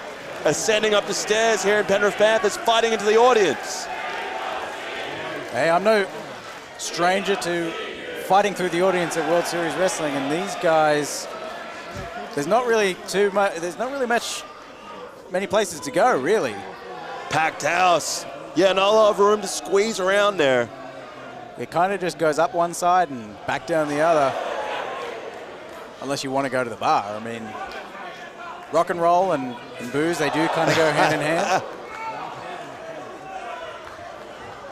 ascending up the stairs here in Penrith Panthers, fighting into the audience. Hey, I'm no stranger to fighting through the audience at World Series Wrestling, and these guys, there's not really many places to go, really. Packed house. Yeah, not a lot of room to squeeze around there. It kind of just goes up one side and back down the other, unless you want to go to the bar. I mean, rock and roll and booze, they do kind of go hand in hand.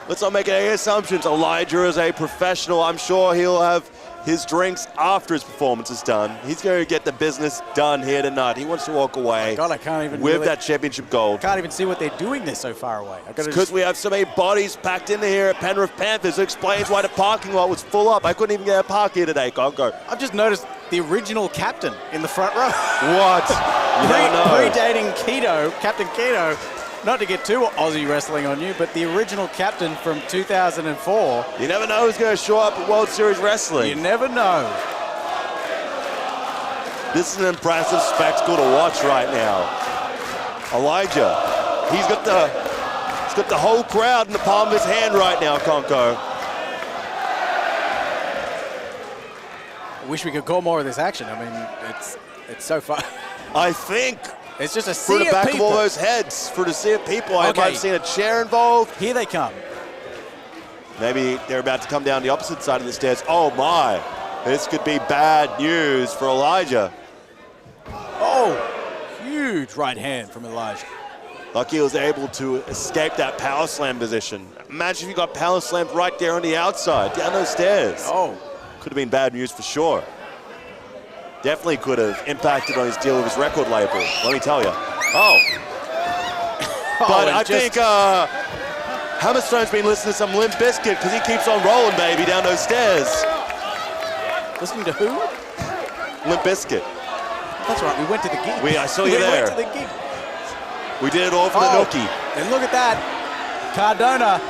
Let's not make any assumptions. Elijah is a professional. I'm sure he'll have his drinks after his performance is done. He's going to get the business done here tonight. He wants to walk away God, I can't even with that championship gold. Can't even see what they're doing there so far away. Because we have so many bodies packed in here at Penrith Panthers. It explains why the parking lot was full up. I couldn't even get a park here today, Conco. I've just noticed the original captain in the front row. What? You never know. Predating Keto, Captain Keto, not to get too Aussie wrestling on you, but the original captain from 2004. You never know who's going to show up at World Series Wrestling. You never know. This is an impressive spectacle to watch right now. Elijah, he's got the whole crowd in the palm of his hand right now, Conco. I wish we could call more of this action. I mean, it's so fun. I think It's just a through sea the of back people. of all those heads, through the sea of people, I Okay. might have seen a chair involved. Here they come. Maybe they're about to come down the opposite side of the stairs. Oh my, this could be bad news for Elijah. Oh, huge right hand from Elijah. Lucky he was able to escape that power slam position. Imagine if you got power slammed right there on the outside, down those stairs. Oh, Could have been bad news for sure. Definitely could have impacted on his deal with his record label, let me tell you. Oh. But and I just- think Hammerstone's been listening to some Limp Bizkit because he keeps on rolling, baby, down those stairs. Listening to who? Limp Bizkit. That's right, we went to the gig. I saw you we there. went to the gig. We did it all for the Oh, nookie. and look at that. Cardona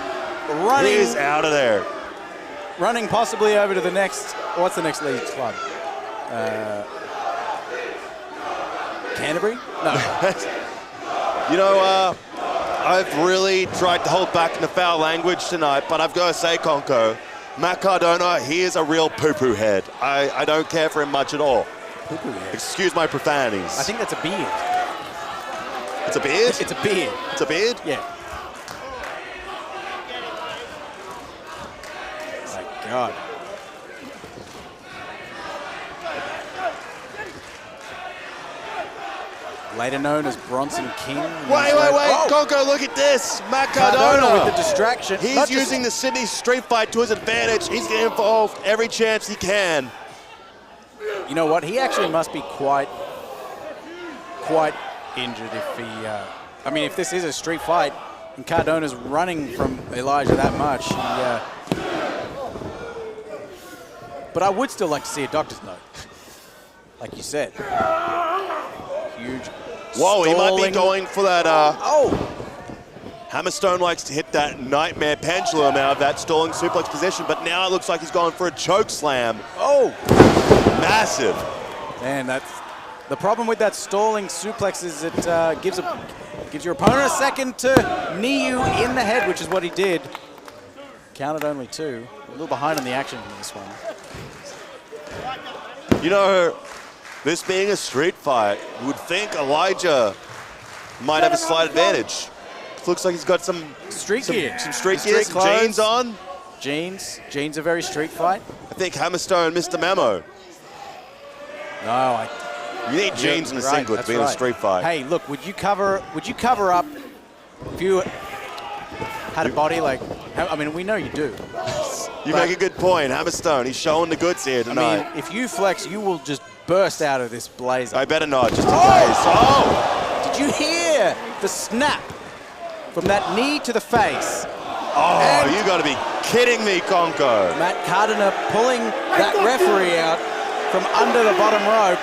He's out of there. running possibly over to the next, what's the next league club? Canterbury? No. You know, I've really tried to hold back in the foul language tonight, but I've got to say, Conco, Matt Cardona, he is a real poo-poo head. I don't care for him much at all. Poo-poo head. Excuse my profanities. I think that's a beard. It's a beard? It's a beard. It's a beard? Yeah. My God. Later known as Bronson King. Wait, Oh, Conco, look at this. Matt Cardona Cardona. with the distraction. He's Not just- using the Sydney street fight to his advantage. He's getting involved every chance he can. You know what? He actually must be quite injured if he. I mean, if this is a street fight and Cardona's running from Elijah that much, but I would still like to see a doctor's note, like you said. Huge. Whoa, he might be stalling. going for that. Oh, Hammerstone likes to hit that nightmare pendulum out of that stalling suplex position, but now it looks like he's going for a choke slam. oh, Massive. man, that's the problem with that stalling suplex is it gives your opponent a second to knee you in the head, which is what he did. Counted only 2. A little behind on the action from this one. You know, this being a street fight, you would think Elijah might have a slight advantage. Looks like he's got some Street gear. some street Street gear, some clothes. jeans on. Jeans are very street fight. I think Hammerstone missed the memo. No, You need jeans and a right, singlet that's to be in a right. street fight. Hey, look, would you cover up if you had a body like? I mean, we know you do. You but- make a good point. Hammerstone, he's showing the goods here I tonight. mean, if you flex, you will just burst out of this blazer. I better not, just in case. Oh! Did you hear the snap from that knee to the face? Oh, And- you gotta be kidding me, Conco. Matt Cardona pulling that referee out from under the bottom rope.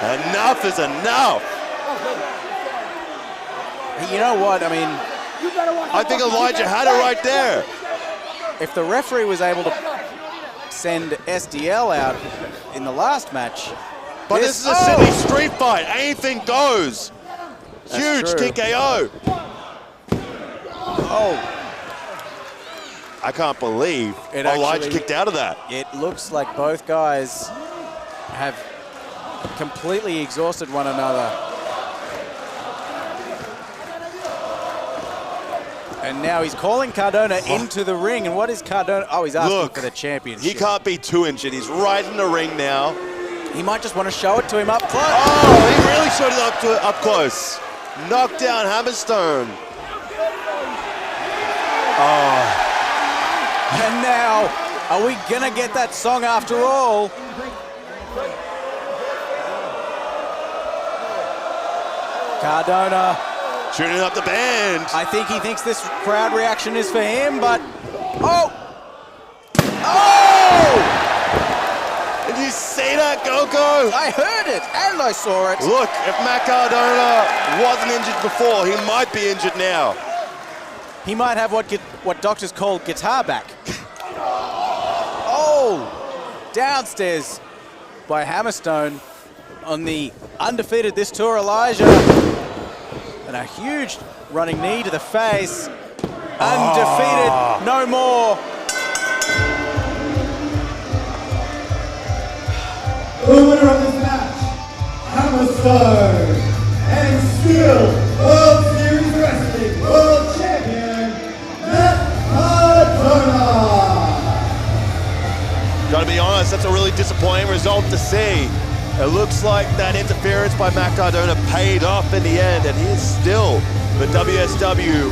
Enough is enough. You know what? I mean, I think Elijah had it right there. if the referee was able to send SDL out in the last match, But this is a oh! Sydney street fight. Anything goes. That's Huge true. TKO. Oh, I can't believe It Elijah actually- kicked out of that. it looks like both guys have completely exhausted one another. And now he's calling Cardona into the ring. And what is Cardona? Oh, he's asking Look, for the championship. He can't be too injured. He's right in the ring now. He might just want to show it to him up close. Oh, he really showed it up close. Knocked down Hammerstone. And now, are we going to get that song after all? Cardona, Tuning up the band. I think he thinks this crowd reaction is for him, but... Oh! Oh! Did you see that, Coco? I heard it and I saw it. Look, if Matt Cardona wasn't injured before, he might be injured now. He might have what doctors call guitar back. Oh, downstairs by Hammerstone on the undefeated this tour, Elijah. And a huge running knee to the face. Undefeated, no more. The winner of this match, Hammerstone, and still World Series Wrestling World Champion, Cardona. Gotta be honest, that's a really disappointing result to see. It looks like that interference by Matt Cardona paid off in the end, and he is still the WSW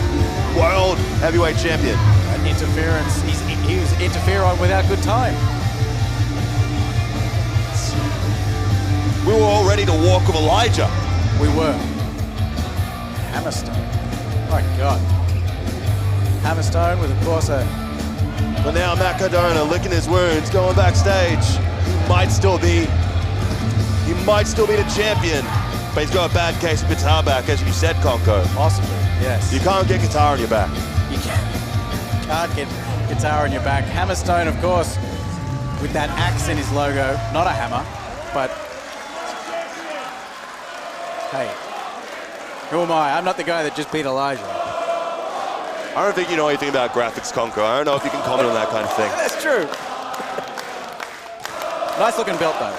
World Heavyweight Champion. That interference, he was interfering without good time. We were all ready to walk with Elijah. We were. Hammerstone. My God. Hammerstone with, of course, a... But now Matt Cardona licking his wounds, going backstage. He might still be the champion, but he's got a bad case of guitar back, as you said, Conco. Possibly, yes. You can't get guitar on your back. You can't get guitar on your back. Hammerstone, of course, with that axe in his logo. Not a hammer, but... Hey, who am I? I'm not the guy that just beat Elijah. I don't think you know anything about graphics, Conco. I don't know if you can comment on that kind of thing. That's true. Nice looking belt, though.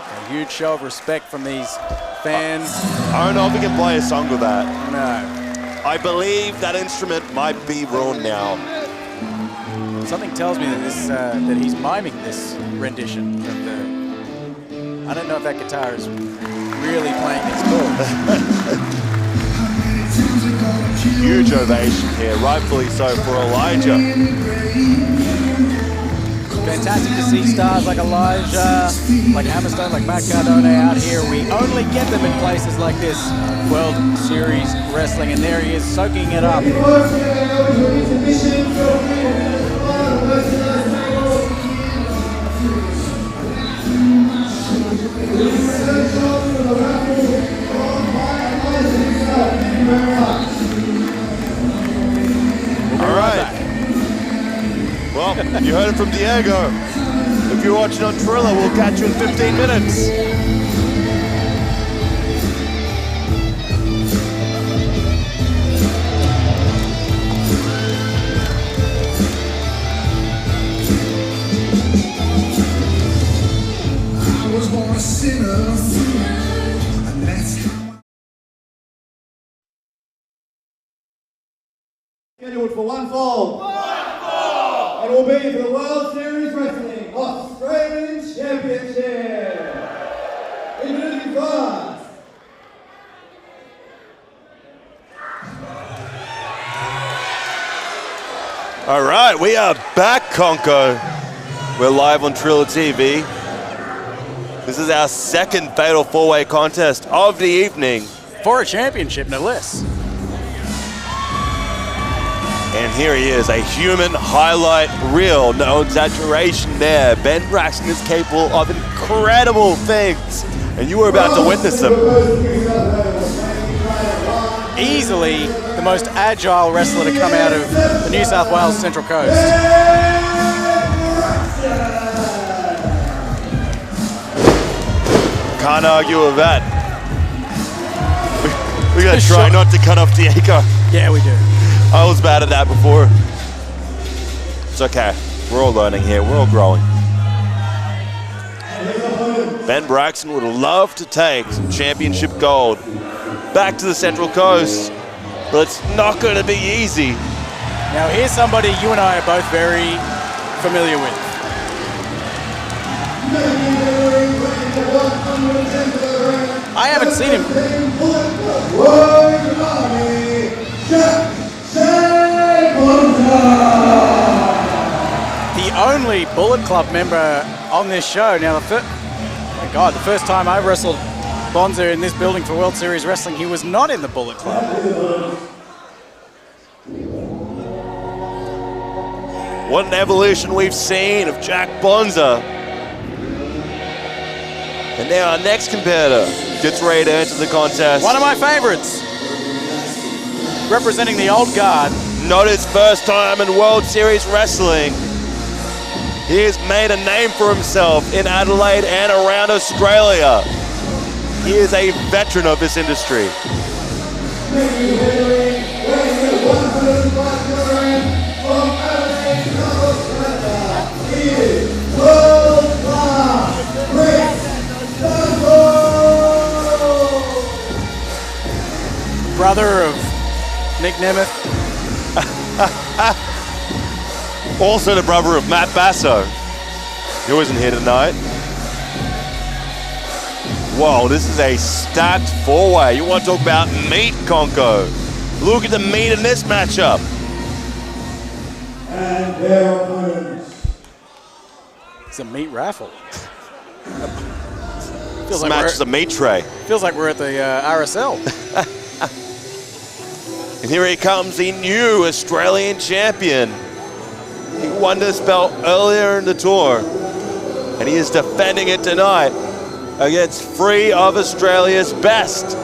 A huge show of respect from these fans. I don't know if we can play a song with that. No. I believe that instrument might be ruined now. Something tells me that that he's miming this rendition of the... I don't know if that guitar is really playing these chords. Huge ovation here, rightfully so for Elijah. Fantastic to see stars like Elijah, like Hammerstone, like Matt Cardona out here. We only get them in places like this, World Series Wrestling, and there he is soaking it up. All right. Well, you heard it from Diego. If you're watching on Triller, we'll catch you in 15 minutes. I was born a sinner, and that's Scheduled for one fall. It will be for the World Series Wrestling Australian Championship. Introducing Kross. All right, we are back, Conco. We're live on Triller TV. This is our second Fatal 4-Way contest of the evening. For a championship, no less. And here he is, a human highlight reel, no exaggeration there. Ben Braxton is capable of incredible things, and you were about to witness them. Easily the most agile wrestler to come out of the New South Wales Central Coast. Can't argue with that. We're gonna try not to cut off Diego. Yeah, we do. I was bad at that before. It's okay. We're all learning here. We're all growing. Ben Braxton would love to take some championship gold back to the Central Coast, but it's not going to be easy. Now here's somebody you and I are both very familiar with. I haven't seen him. The only Bullet Club member on this show. Now, the first time I wrestled Bonza in this building for World Series Wrestling, he was not in the Bullet Club. What an evolution we've seen of Jack Bonza. And now our next competitor gets ready to enter the contest. One of my favorites. Representing the old guard. Not his first time in World Series Wrestling. He has made a name for himself in Adelaide and around Australia. He is a veteran of this industry. Brother of Nick Nemeth. Also the brother of Matt Basso, who isn't here tonight. Whoa, this is a stacked four-way. You want to talk about meat, Conco? Look at the meat in this matchup. And their opponents. It's a meat raffle. This match is a meat tray. Feels like we're at the RSL. And here he comes, the new Australian champion. He won this belt earlier in the tour, and he is defending it tonight against three of Australia's best.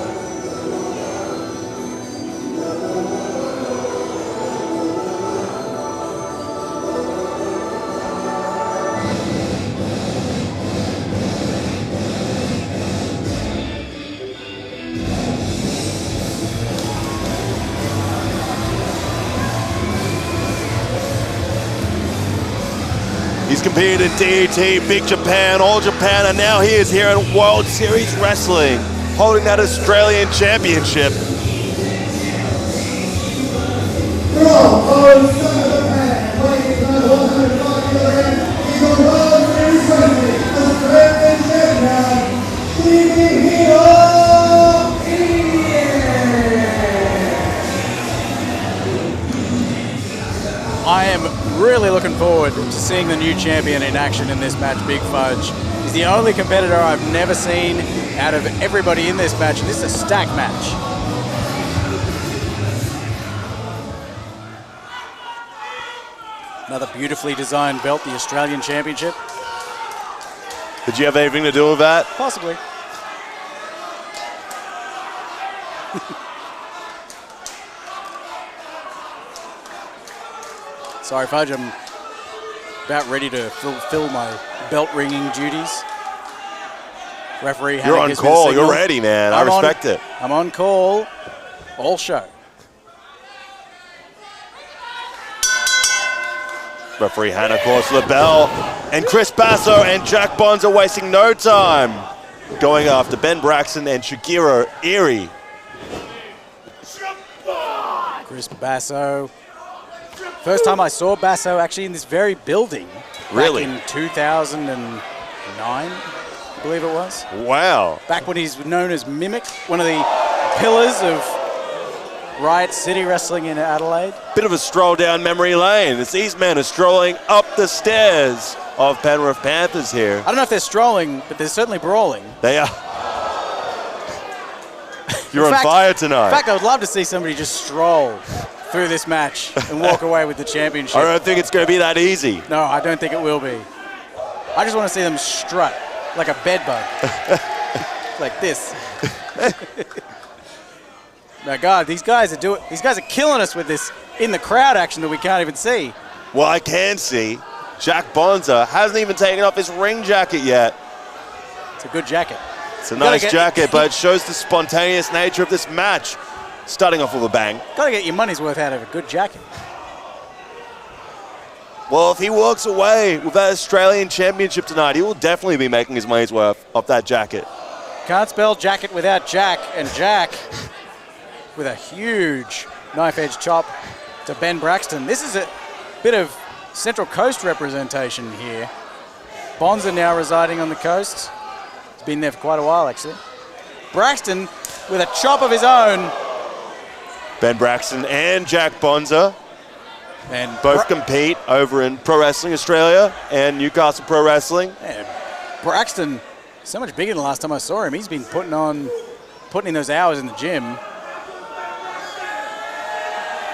He's competed in DET, Big Japan, All Japan, and now he is here at World Series Wrestling, holding that Australian Championship. I am really looking forward to seeing the new champion in action in this match, Big Fudge. He's the only competitor I've never seen out of everybody in this match, and this is a stacked match. Another beautifully designed belt, the Australian Championship. Did you have anything to do with that? Possibly. Sorry, Fudge, I'm about ready to fulfill my belt ringing duties. Referee, you're on call. You're ready, man. I respect it. I'm on call all show. Referee Hannah calls for the bell, and Chris Basso and Jack Bonza wasting no time going after Ben Braxton and Shigehiro Irie. Chris Basso. First time I saw Basso actually in this very building. Really? Back in 2009, I believe it was. Wow. Back when he's known as Mimic, one of the pillars of Riot City Wrestling in Adelaide. Bit of a stroll down memory lane as these men are strolling up the stairs of Penrith Panthers here. I don't know if they're strolling, but they're certainly brawling. They are. You're on fire tonight. In fact, I would love to see somebody just stroll through this match and walk away with the championship. I don't think it's going to be that easy. No, I don't think it will be. I just want to see them strut like a bed bug. Like this. Now, God, these guys are killing us with this in the crowd action that we can't even see. Well, I can see Jack Bonza hasn't even taken off his ring jacket yet. It's a good jacket. It's a nice jacket, but it shows the spontaneous nature of this match. Starting off with a bang. Gotta get your money's worth out of a good jacket. Well, if he walks away with that Australian Championship tonight, he will definitely be making his money's worth off that jacket. Can't spell jacket without Jack, and Jack with a huge knife-edge chop to Ben Braxton. This is a bit of Central Coast representation here. Bonza now residing on the coast. He's been there for quite a while, actually. Braxton with a chop of his own. Ben Braxton and Jack Bonza and both compete over in Pro Wrestling Australia and Newcastle Pro Wrestling. Man, Braxton, so much bigger than the last time I saw him. He's been putting in those hours in the gym,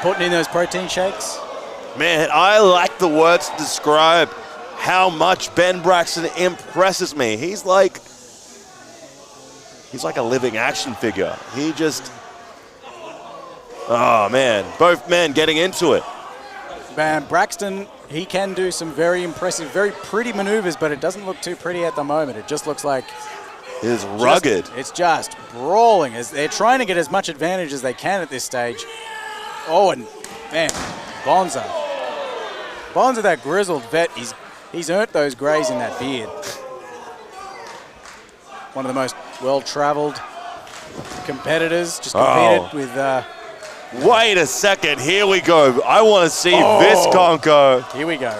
putting in those protein shakes. Man, I like the words to describe how much Ben Braxton impresses me. He's like a living action figure. He just, oh man, both men getting into it. Man, Braxton, he can do some very impressive, very pretty maneuvers, but it doesn't look too pretty at the moment. It just looks like It is rugged. It's just brawling. They're trying to get as much advantage as they can at this stage. Oh, and man, Bonza, that grizzled vet, he's earned those grays in that beard. One of the most well-traveled competitors, just competed with... Wait a second, here we go. I want to see Visconco. Here we go.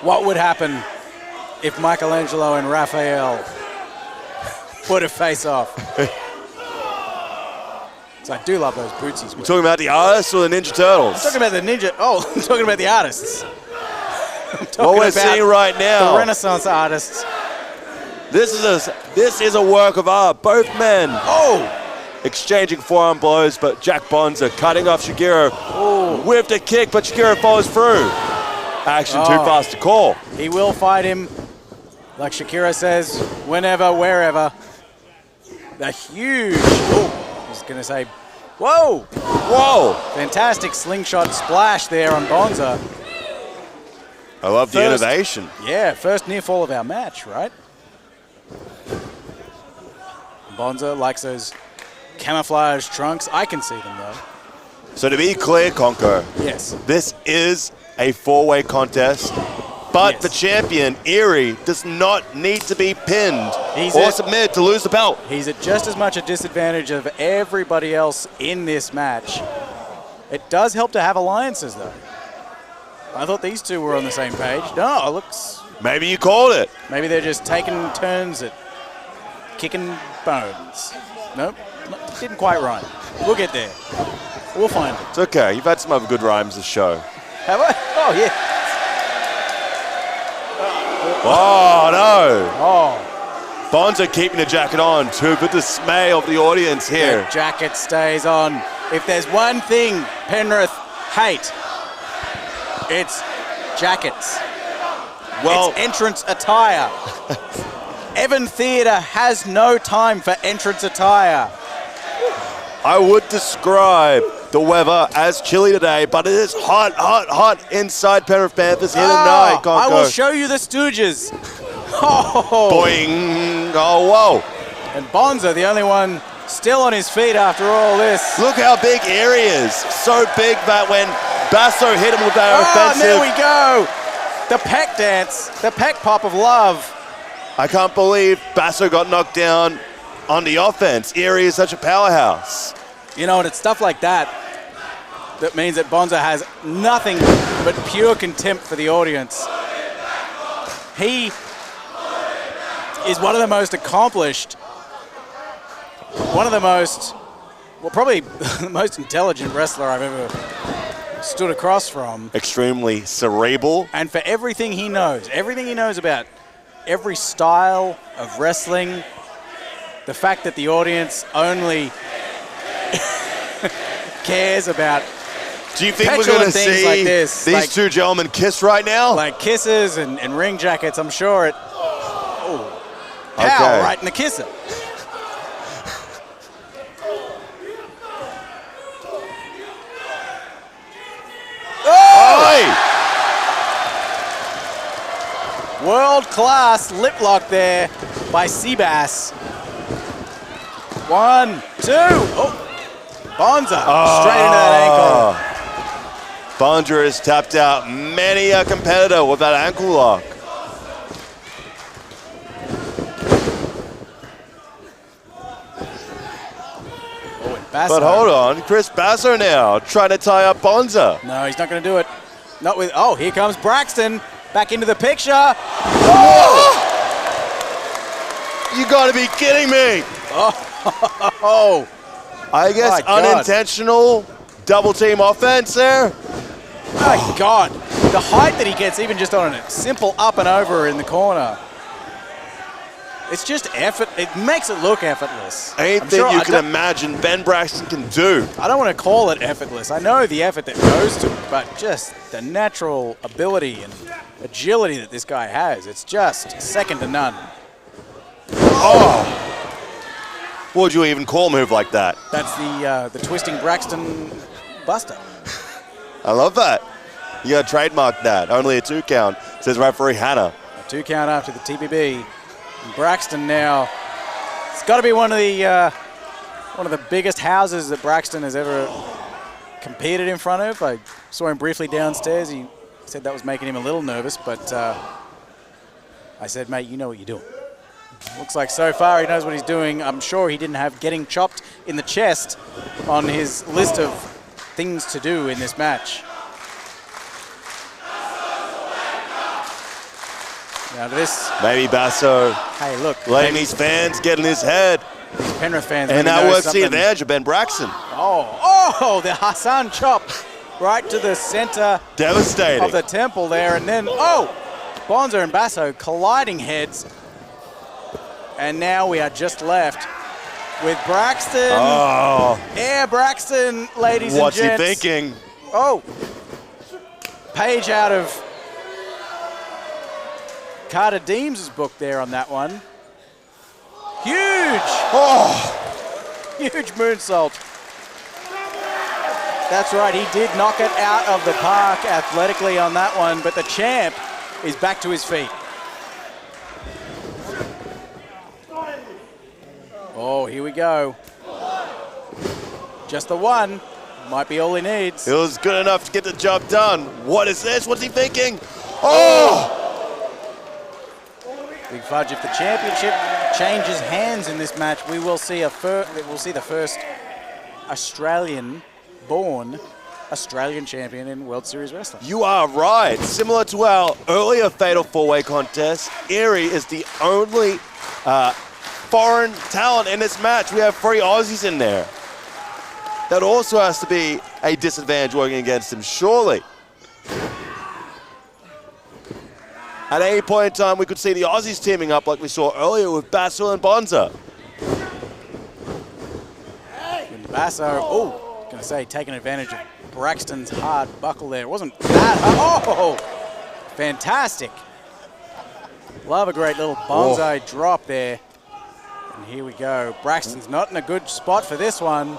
What would happen if Michelangelo and Raphael put a face off? So I do love those bootsies. You talking about the artists or the Ninja Turtles? I'm talking about the ninja. Oh, I'm talking about the artists. What we're seeing right now. The Renaissance artists. This is a work of art. Both men exchanging forearm blows, but Jack Bonza cutting off Shigehiro with the kick, but Shigehiro follows through. Action too fast to call. He will fight him, like Shakira says, whenever, wherever. The huge, I was going to say, whoa! Fantastic slingshot splash there on Bonza. I love the innovation. Yeah, first near fall of our match, right? Bonza likes those camouflage trunks. I can see them though. So to be clear, Conco, yes, this is a four-way contest, but the champion, Irie, does not need to be pinned or submit to lose the belt. He's at just as much a disadvantage of everybody else in this match. It does help to have alliances though. I thought these two were on the same page. No, it looks... Maybe you called it. Maybe they're just taking turns at kicking bones. Nope, didn't quite rhyme. We'll get there. We'll find it. It's okay. You've had some other good rhymes this show. Have I? Oh, yeah. Oh, no. Oh. Bonza keeping the jacket on to the dismay of the audience here. The jacket stays on. If there's one thing Penrith hate, it's jackets. Well, it's entrance attire. Evan Theatre has no time for entrance attire. I would describe the weather as chilly today, but it is hot, hot, hot inside Penrith Panthers here tonight, Conco. I will show you the Stooges. Oh. Boing. Oh, whoa. And Bonza, the only one still on his feet after all this. Look how big Irie is. So big that when Basso hit him with that offensive... there we go. The peck dance, the peck pop of love. I can't believe Basso got knocked down on the offense. Irie is such a powerhouse. You know, and it's stuff like that that means that Bonza has nothing but pure contempt for the audience. He is one of the most accomplished, one of the most, well, probably the most intelligent wrestler I've ever stood across from. Extremely cerebral. And for everything he knows about every style of wrestling, the fact that the audience only cares about Do you think we're going to see like this, these two gentlemen kiss right now? Like kisses and ring jackets, I'm sure it... Oh, pow, right in the kisser. World-class lip lock there by Seabass. 1, 2. Oh, Bonza straight into that ankle. Bonza has tapped out many a competitor with that ankle lock. But hold on, Chris Basso now trying to tie up Bonza. No, he's not going to do it. Not with. Oh, here comes Braxton. Back into the picture. Oh! You got to be kidding me. Oh. I guess unintentional double team offense there. My God. The height that he gets even just on a simple up and over in the corner. It's just effort. It makes it look effortless. Anything you can imagine Ben Braxton can do. I don't want to call it effortless. I know the effort that goes to it, but just the natural ability and agility that this guy has, it's just second to none. Oh! What would you even call a move like that? That's the twisting Braxton buster. I love that. You got to trademark that. Only a 2 count, says referee Hannah. A 2 count after the TBB. And Braxton now, it's got to be one of the biggest houses that Braxton has ever competed in front of. I saw him briefly downstairs. He said that was making him a little nervous, but I said, mate, you know what you're doing. Looks like so far he knows what he's doing. I'm sure he didn't have getting chopped in the chest on his list of things to do in this match. Now this... Maybe Basso. Hey, look. Letting these fans get in his head. These Penrith fans. And that works the advantage of Ben Braxton. Oh, the Hassan chop right to the center. Devastating. Of the temple there. And then, Bonza and Basso colliding heads. And now we are just left with Braxton. Oh. Air Braxton, ladies and gents. What's he thinking? Oh. Page out of Carter Deems' book there on that one. Huge! Oh! Huge moonsault. That's right, he did knock it out of the park athletically on that one, but the champ is back to his feet. Oh, here we go. Just the one. Might be all he needs. It was good enough to get the job done. What is this? What's he thinking? Oh! Big Fudge, if the championship changes hands in this match, we will see the first Australian-born Australian champion in World Series Wrestling. You are right. Similar to our earlier Fatal 4-Way contest, Irie is the only foreign talent in this match. We have 3 Aussies in there. That also has to be a disadvantage working against him, surely. At any point in time, we could see the Aussies teaming up like we saw earlier with Basso and Bonza. And Basso, gonna say, taking advantage of Braxton's hard buckle there. It wasn't that hard. Oh, fantastic. Love a great little bonsai drop there. And here we go. Braxton's not in a good spot for this one.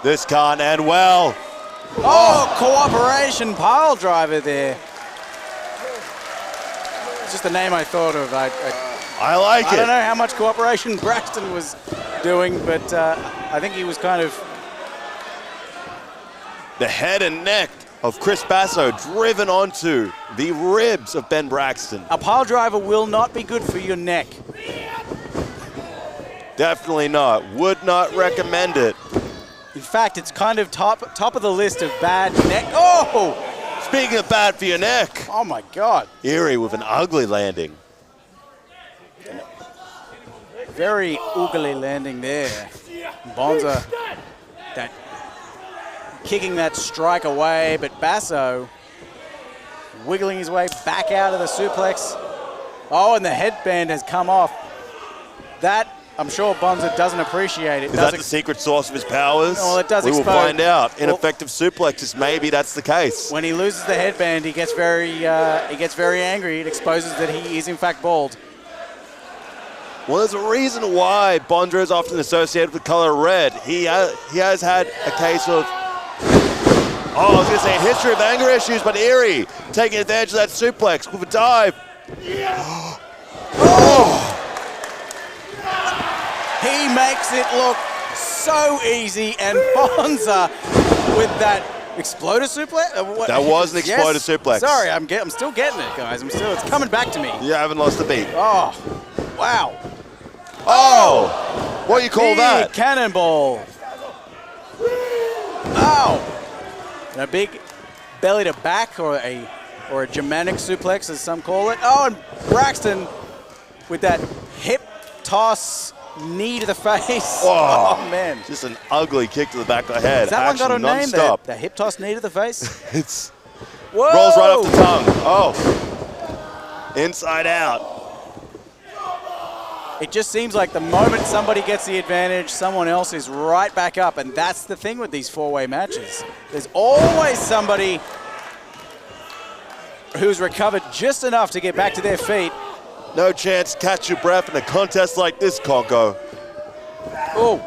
This can't end well. Oh, cooperation pile driver there. It's just the name I thought of. I like it. I don't know how much cooperation Braxton was doing, but I think he was kind of... The head and neck of Chris Basso driven onto the ribs of Ben Braxton. A pile driver will not be good for your neck. Definitely not. Would not recommend it. In fact, it's kind of top of the list of bad neck. Oh! Speaking of bad for your neck. Oh my God. Irie with an ugly landing. Very oogly landing there. Bonza, kicking that strike away, but Basso wiggling his way back out of the suplex. Oh, and the headband has come off. That, I'm sure Bonza doesn't appreciate it. Is that the secret source of his powers? Well, it does We will expose. find out. Ineffective suplexes, maybe that's the case. When he loses the headband, he gets very angry. It exposes that he is in fact bald. Well, there's a reason why Bonza is often associated with the color red. He has had a case of, I was going to say a history of anger issues, but Irie taking advantage of that suplex with a dive. Oh! He makes it look so easy, and Bonza with that exploder suplex. That was an exploder suplex. Sorry, I'm still getting it, guys. It's coming back to me. You haven't lost a beat. Oh, wow. Oh! What do you call that? Cannonball. Oh! And a big belly to back, or a Germanic suplex, as some call it. Oh, and Braxton with that hip toss. Knee to the face. Oh, man. Just an ugly kick to the back of the head. Has that one got a name? The hip toss knee to the face? It's Whoa! Rolls right off the tongue. Oh. Inside out. It just seems like the moment somebody gets the advantage, someone else is right back up. And that's the thing with these four-way matches. There's always somebody who's recovered just enough to get back to their feet. No chance to catch your breath in a contest like this, Conco. Oh.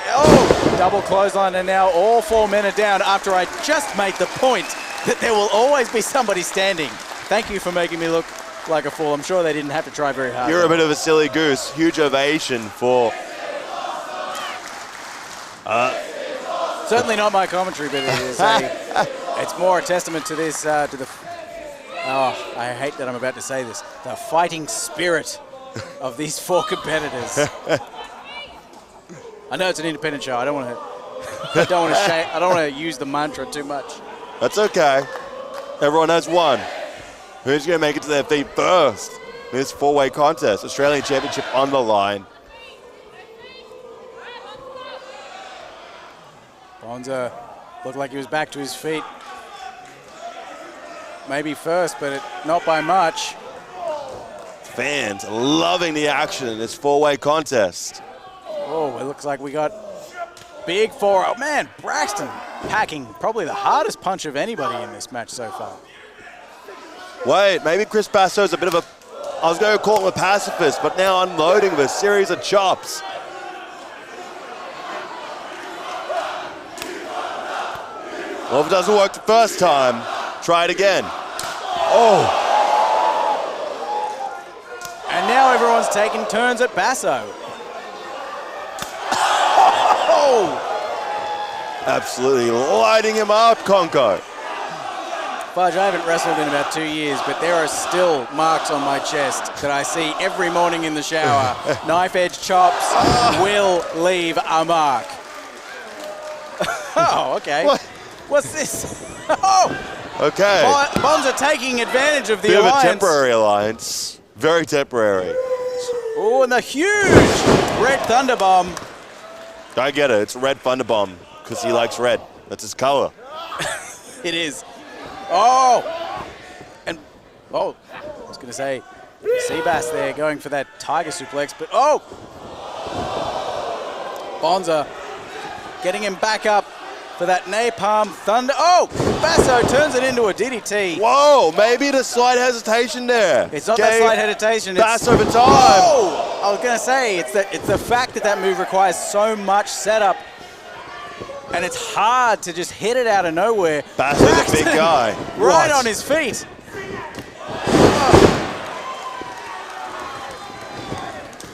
Oh, double clothesline, and now all 4 men are down after I just made the point that there will always be somebody standing. Thank you for making me look like a fool. I'm sure they didn't have to try very hard. You're a bit of a silly goose. Huge ovation for... Certainly not my commentary, but it is it's more a testament to this, oh, I hate that I'm about to say this, the fighting spirit of these four competitors. I know it's an independent show. I don't want to use the mantra too much. That's okay. Everyone has one. Who's going to make it to their feet first? This four-way contest, Australian Championship on the line. Bonza looked like he was back to his feet. Maybe first, but not by much. Fans loving the action in this four-way contest. Oh, it looks like we got big four. Oh, man, Braxton packing probably the hardest punch of anybody in this match so far. Wait, maybe Chris Basso's a bit of a... I was going to call him a pacifist, but now unloading with a series of chops. Well, if it doesn't work the first time, try it again. Oh. And now everyone's taking turns at Basso. Oh! Absolutely lighting him up, Conco. Fudge, I haven't wrestled in about 2 years, but there are still marks on my chest that I see every morning in the shower. Knife edge chops will leave a mark. Oh, okay. What? What's this? Oh! Okay. Bonza taking advantage of the Bit alliance. of a temporary alliance. Very temporary. Oh, and the huge red thunderbomb. I get it. It's Red Thunderbomb because he likes red. That's his color. It is. Oh! And, oh, I was going to say, Seabass there going for that tiger suplex, but oh! Bonza getting him back up for that napalm thunder. Oh! Basso turns it into a DDT. Whoa, maybe the slight hesitation there. It's not that slight hesitation. Basso over time. Oh! I was going to say, it's the fact that that move requires so much setup, and it's hard to just hit it out of nowhere. Basso's a big guy. Right on his feet. Oh.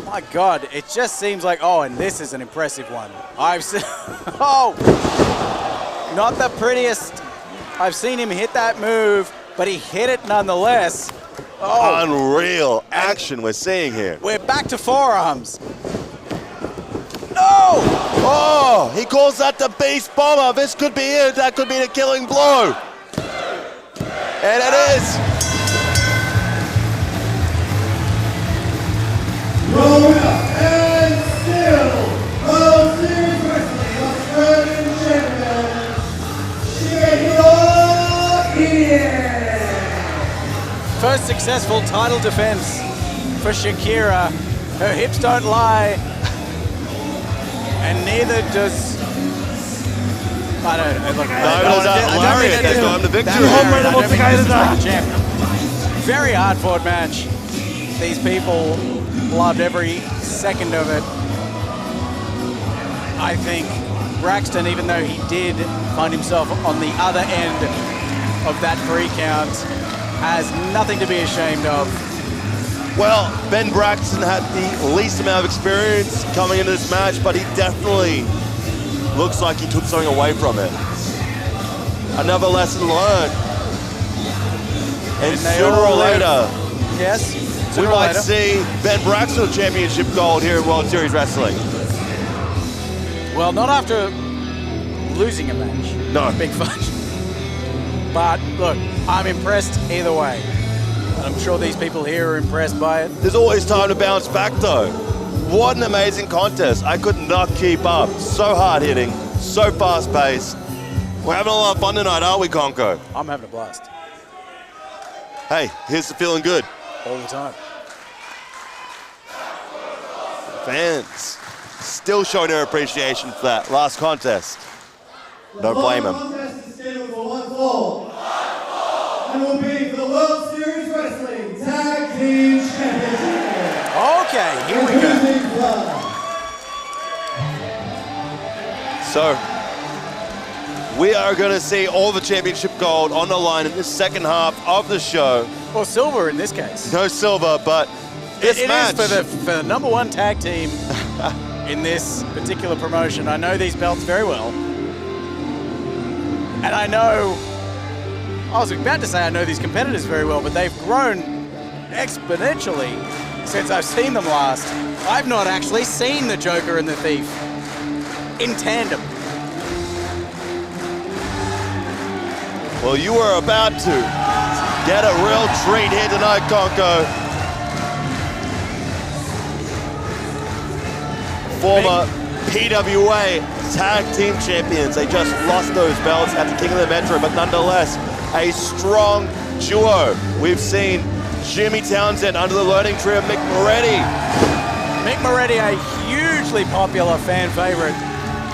My God, it just seems like, oh, and this is an impressive one. I've seen, oh, not the prettiest. I've seen him hit that move, but he hit it nonetheless. Oh. Unreal action we're seeing here. We're back to forearms. No! Oh, he calls that the Beast Bomber. This could be it. That could be the killing blow. And it is. Rona and still World Series Wrestling Australian Champion, Shigehiro. First successful title defense for Shakira. Her hips don't lie. And neither does... I don't know. Look, I'm the victory. Very hard fought match. These people loved every second of it. I think Braxton, even though he did find himself on the other end of that 3 count, has nothing to be ashamed of. Well, Ben Braxton had the least amount of experience coming into this match, but he definitely looks like he took something away from it. Another lesson learned. And sooner or later, yes, we might see Ben Braxton championship gold here in World Series Wrestling. Well, not after losing a match. No. Big Fudge. But look, I'm impressed either way. I'm sure these people here are impressed by it. There's always time to bounce back, though. What an amazing contest. I could not keep up. So hard-hitting, so fast-paced. We're having a lot of fun tonight, aren't we, Conco? I'm having a blast. Hey, here's the feeling good. All the time. Fans still showing their appreciation for that last contest. Don't blame them. The contest is scheduled for one fall. And will be for the World Series Wrestling Tag Team Championship. Okay, here we go. So, we are going to see all the championship gold on the line in the second half of the show. Or silver in this case. No silver, but this match. It is for the number one tag team in this particular promotion. I know these belts very well. And I was about to say I know these competitors very well, but they've grown exponentially since I've seen them last. I've not actually seen the Joker and the Thief in tandem. Well, you are about to get a real treat here tonight, Conco. Former PWA Tag Team Champions. They just lost those belts at the King of the Metro, but nonetheless, a strong duo. We've seen Jimmy Townsend under the learning tree of Mick Moretti. Mick Moretti, a hugely popular fan favorite,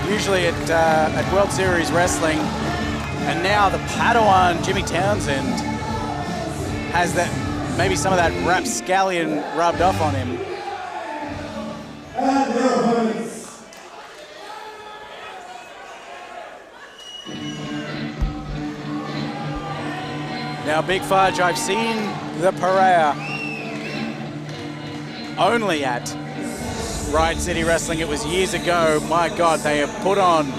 usually at World Series Wrestling. And now the Padawan Jimmy Townsend has that, maybe some of that rapscallion rubbed off on him. And their opponents. Now, Big Fudge, I've seen the Pariah only at Riot City Wrestling. It was years ago. My God, they have put on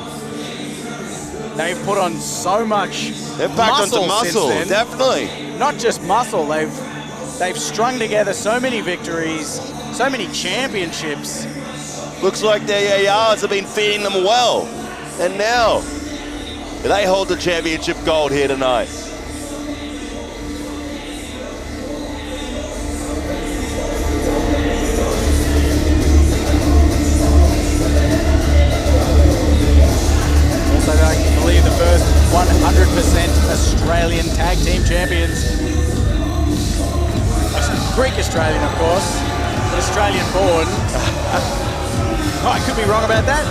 so much They've packed onto muscle, since then. definitely. Not just muscle, they've strung together so many victories, so many championships. Looks like their yards have been feeding them well. And now, they hold the championship gold here tonight. Also, I believe the first 100% Australian tag team champions. Greek Australian, of course, but Australian born. Oh, I could be wrong about that.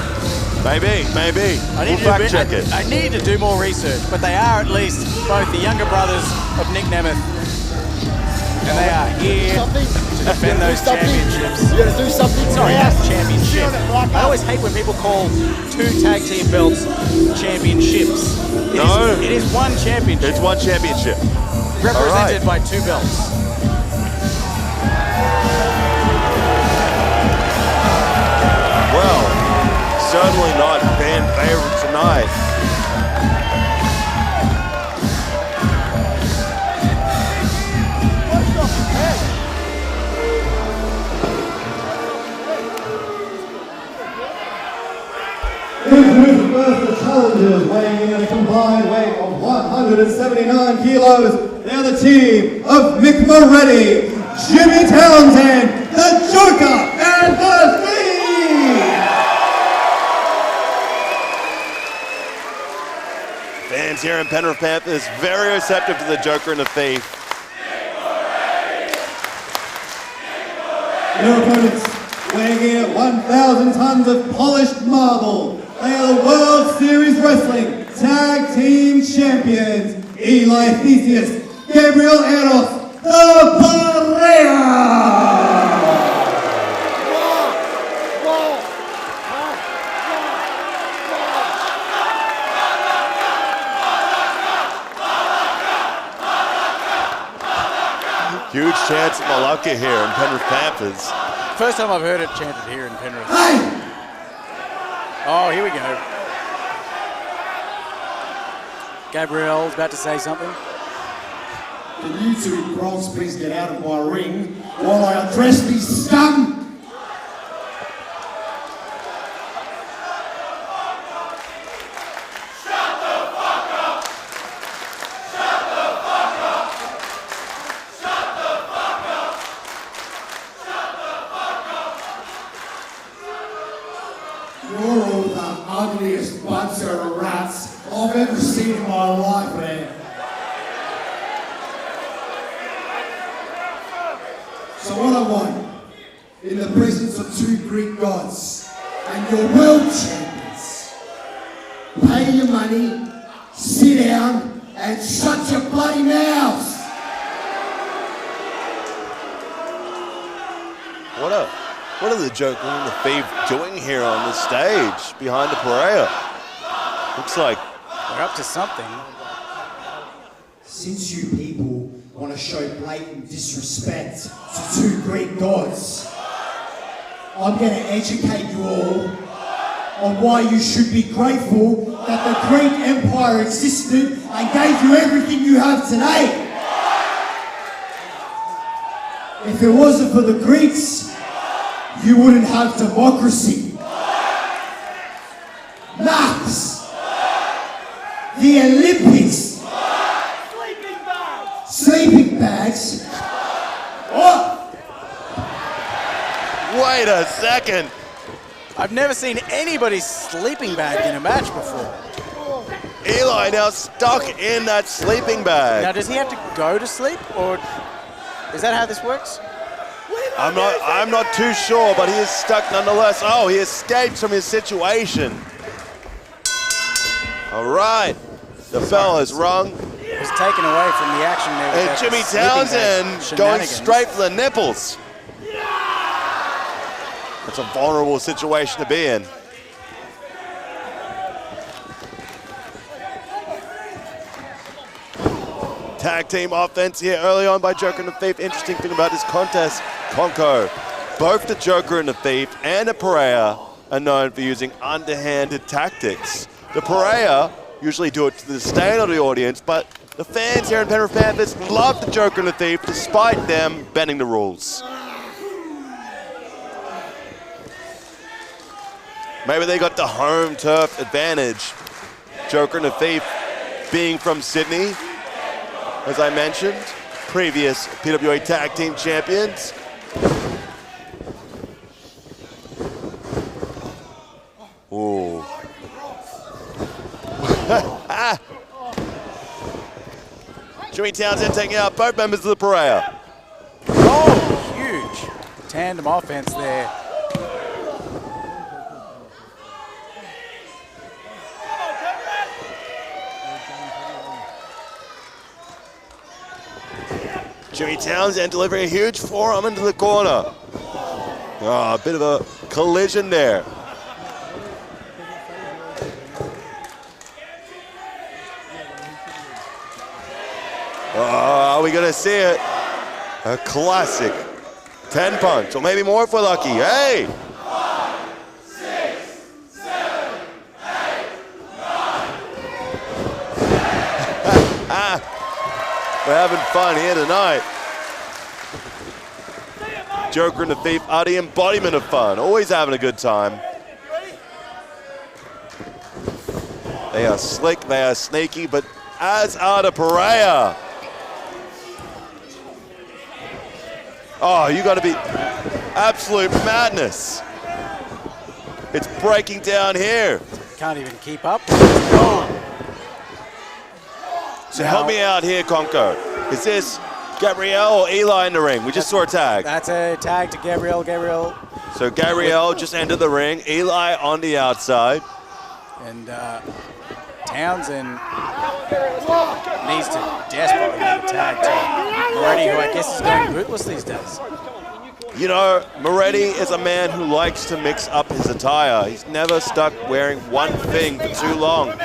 Maybe. We'll fact check it. I need to do more research, but they are at least both the younger brothers of Nick Nemeth. And they are here to defend those championships. You're gonna do something. Sorry, that's championship. I always hate when people call two tag team belts championships. It is one championship. It's one championship. Represented by two belts. Well, certainly not fan favorite tonight. Introducing first the challengers, weighing in at a combined weight of 179 kilos. They are the team of Mick Moretti, Jimmy Townsend, the Joker, and the Thief! Fans here in Penrith Panthers very receptive to the Joker and the Thief. Your opponents, weighing in at 1,000 tons of polished marble. They are the World Series Wrestling Tag Team Champions, Eli Theseus, Gabriel Eros, the Pariah! Huge chance of Malacca here in Penrith Panthers. First time I've heard it chanted here in Penrith. Hey! Oh, here we go. Gabriel's about to say something. Can you two Kross please get out of my ring while I address these scum? You're all the ugliest bunch of rats I've ever seen in my life, man. So what I want in the presence of two Greek gods and your world champions. Pay your money, sit down, and shut your bloody mouths. What are the Joker and the Thief doing here on the stage behind the Pereira? Looks like we're up to something. Since you people want to show blatant disrespect to two Greek gods, I'm going to educate you all on why you should be grateful that the Greek Empire existed and gave you everything you have today. If it wasn't for the Greeks, you wouldn't have democracy. Maths, the Olympics, sleeping bags. What? Wait a second. I've never seen anybody sleeping bag in a match before. Eli now stuck in that sleeping bag. Now, does he have to go to sleep, or is that how this works? I'm not too sure, but he is stuck nonetheless. Oh, he escaped from his situation. All right, the bell is rung. It was taken away from the action there. And Jimmy Townsend going straight for the nipples. That's a vulnerable situation to be in. Tag team offense here early on by Joker and the Thief. Interesting thing about this contest, Conco, both the Joker and the Thief and the Pereira are known for using underhanded tactics. The Pereira usually do it to the disdain of the audience, but the fans here in Penrith Panthers love the Joker and the Thief despite them bending the rules. Maybe they got the home turf advantage. Joker and the Thief being from Sydney, as I mentioned, previous PWA Tag Team Champions. Ooh. Jimmy Townsend taking out both members of the Pereira. Oh, huge tandem offense there. Jimmy Townsend delivering a huge forearm into the corner. Oh, a bit of a collision there. Oh, are we gonna see it? A classic 10 punch, or maybe more if we're lucky. Hey! 5, 6, 7, 8, 9. We're having fun here tonight. Joker and the Thief are the embodiment of fun, always having a good time. They are slick, they are sneaky, but as are the Pereira. Oh, you gotta be absolute madness. It's breaking down here. Can't even keep up. Oh. So help me out here, Conco. Is this Gabrielle or Eli in the ring? We just saw a tag. That's a tag to Gabrielle. Gabrielle. So Gabrielle just entered the ring. Eli on the outside. And Townsend needs to desperately make a tag to Moretti, who I guess is going bootless these days. You know, Moretti is a man who likes to mix up his attire. He's never stuck wearing one thing for too long.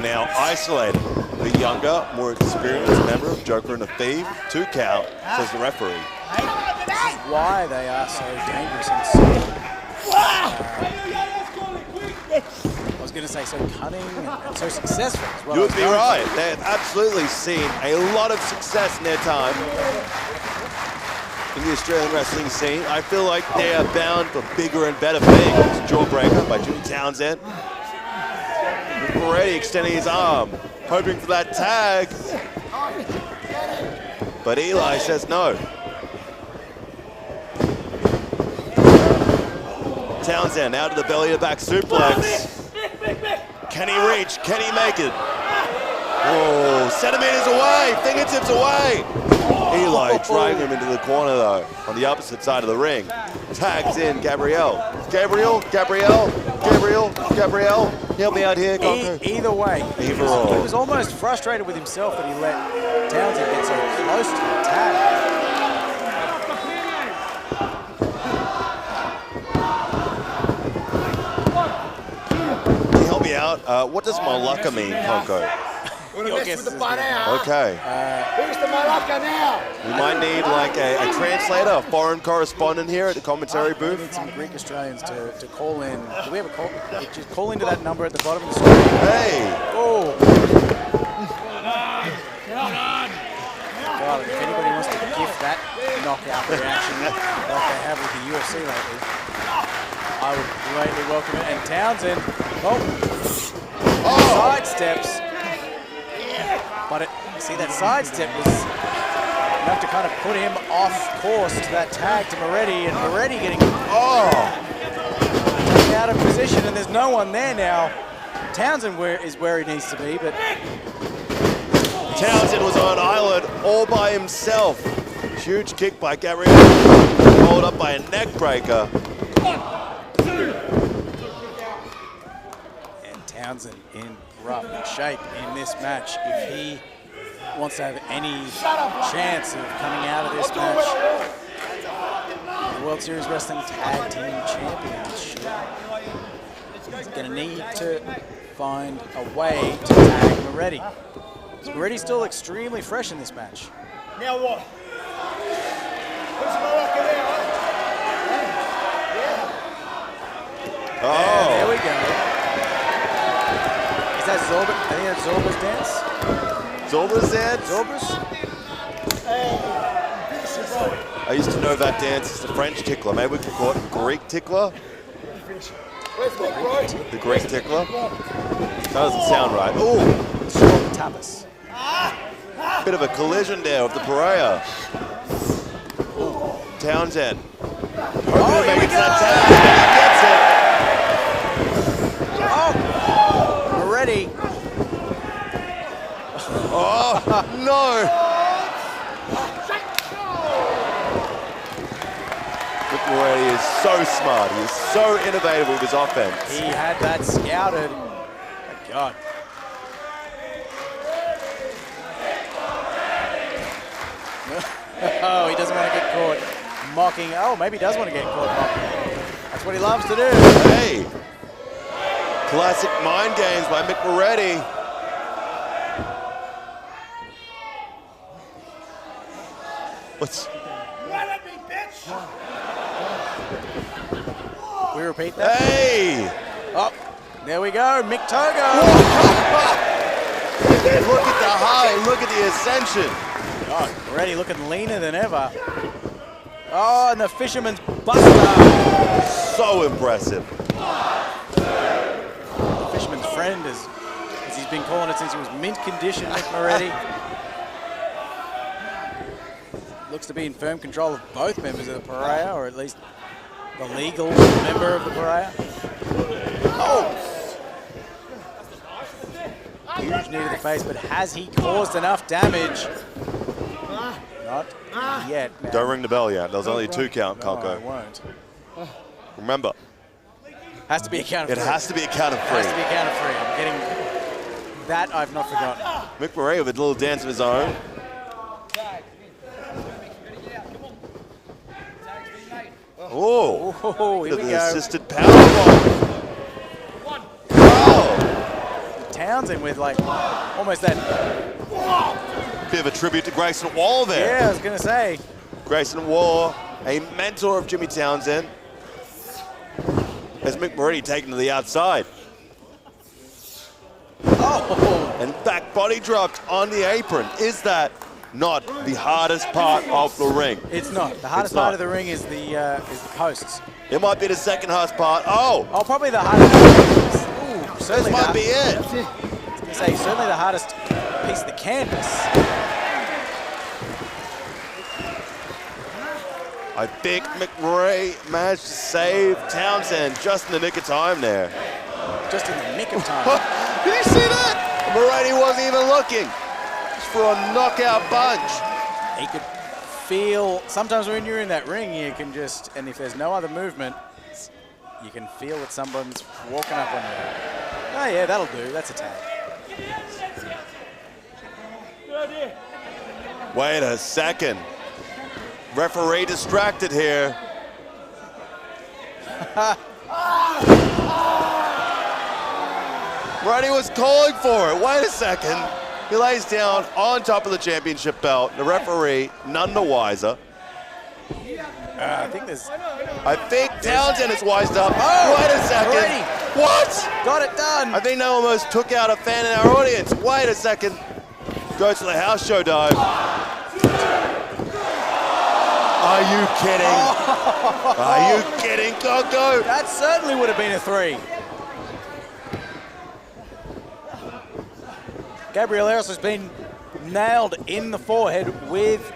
Now isolated. The younger, more experienced member of Joker and the Thief. 2 count, says the referee. This is why they are so dangerous and so, I was going to say so cunning and so successful as well. You would be right. They've absolutely seen a lot of success in their time in the Australian wrestling scene. I feel like they are bound for bigger and better things. Jawbreaker by Jimmy Townsend. Moretti extending his arm, hoping for that tag. But Eli says no. Townsend out to the belly to back suplex. Can he reach? Can he make it? Oh, centimeters away, fingertips away. Eli dragging him into the corner though, on the opposite side of the ring. Tags in Gabrielle. Gabrielle. Help me out here, Conco. Either way, he was almost frustrated with himself that he let Townsend get so close to the tag. Can you help me out? What does Malacca mean, Conco? Mess with the butt out. Okay. Who's the Malacca now? We might need like a translator, a foreign correspondent here at the commentary We booth. need some Greek Australians to call in. Do we have a call? Just call into that number at the bottom of the screen. Hey! Oh! God, if anybody wants to gift that knockout reaction like they have with the UFC lately, I would greatly welcome it. And Townsend, sidesteps. But see, that sidestep was enough to kind of put him off course to that tag to Moretti, and Moretti getting out of position, and there's no one there now. Townsend is where he needs to be, but Townsend was on an island all by himself. Huge kick by Gabriel, followed up by a neck breaker. And Townsend in rough shape in this match. If he wants to have any chance of coming out of this match, the World Series Wrestling Tag Team Championship, he's going to need to find a way to tag Moretti. Moretti's still extremely fresh in this match. Now what? Who's the Malacca now? Oh! There we go. Is that Zorba? I think that's Zorba's dance. Zorba's dance? Zorba's? I used to know that dance as the French tickler. Maybe we could call it Greek tickler? Where's the Greek? The Greek tickler? That doesn't sound right. Ooh! Zorba tapas. Bit of a collision there with the Pariah. Townsend. Oh, here we go! Oh, Moretti. Oh, no! Moretti is so smart. He is so innovative with his offense. He had that scouted. Oh, my God. Oh, he doesn't want to get caught mocking. Oh, maybe he does want to get caught mocking. That's what he loves to do. Hey! Classic mind games by Mick Moretti. What's... Let at me, bitch! We repeat that? Hey! Oh, there we go. Mick Togo. Look at the high. Look at the ascension. God, Moretti looking leaner than ever. Oh, and the Fisherman's Buster. So impressive. The Fisherman's Friend, as he's been calling it since he was mint condition, Mick Moretti. Looks to be in firm control of both members of the Pariah, or at least the legal member of the Pariah. Oh! Huge knee to the face, but has he caused enough damage? Not yet. Man. Don't ring the bell yet. There was only a 2 count, No, I Conco. won't. Remember, Has to be a count of it three. has to be a count of 3. Has to be a count of 3. I'm getting that. I've not forgotten. Mick Moretti with a little dance of his own. Oh, Oh, here look we at the go. assisted powerbomb. Oh, Townsend with like almost that. bit of a tribute to Grayson Waller there. Yeah, I was gonna say. Grayson Waller, a mentor of Jimmy Townsend. Has Mick Moretti taken to the outside. Oh, And back body dropped on the apron. Is that not the hardest part of the ring? it's not. The hardest It's not. part of the ring is the posts. It might be the second hardest part. Oh, Oh, probably the hardest. Ooh, this certainly might the, be it. I was gonna say certainly the hardest piece of the canvas. I think McRae managed to save Townsend just in the nick of time there. Just in the nick of time. Did you see that? Moretti wasn't even looking. Just for a knockout punch. He could feel, sometimes when you're in that ring, you can just, and if there's no other movement, you can feel that someone's walking up on you. Oh yeah, that'll do, that's a tag. Wait a second. Referee distracted here. Moretti was calling for it. Wait a second. He lays down on top of the championship belt. The referee, none the wiser. I think Townsend is wised up. Oh, wait a second. Moretti. What? Got it done. I think they almost took out a fan in our audience. Wait a second. Goes to the house show dive. Are you kidding? Are you kidding, Coco? That certainly would have been a 3. Gabriel Eros has been nailed in the forehead with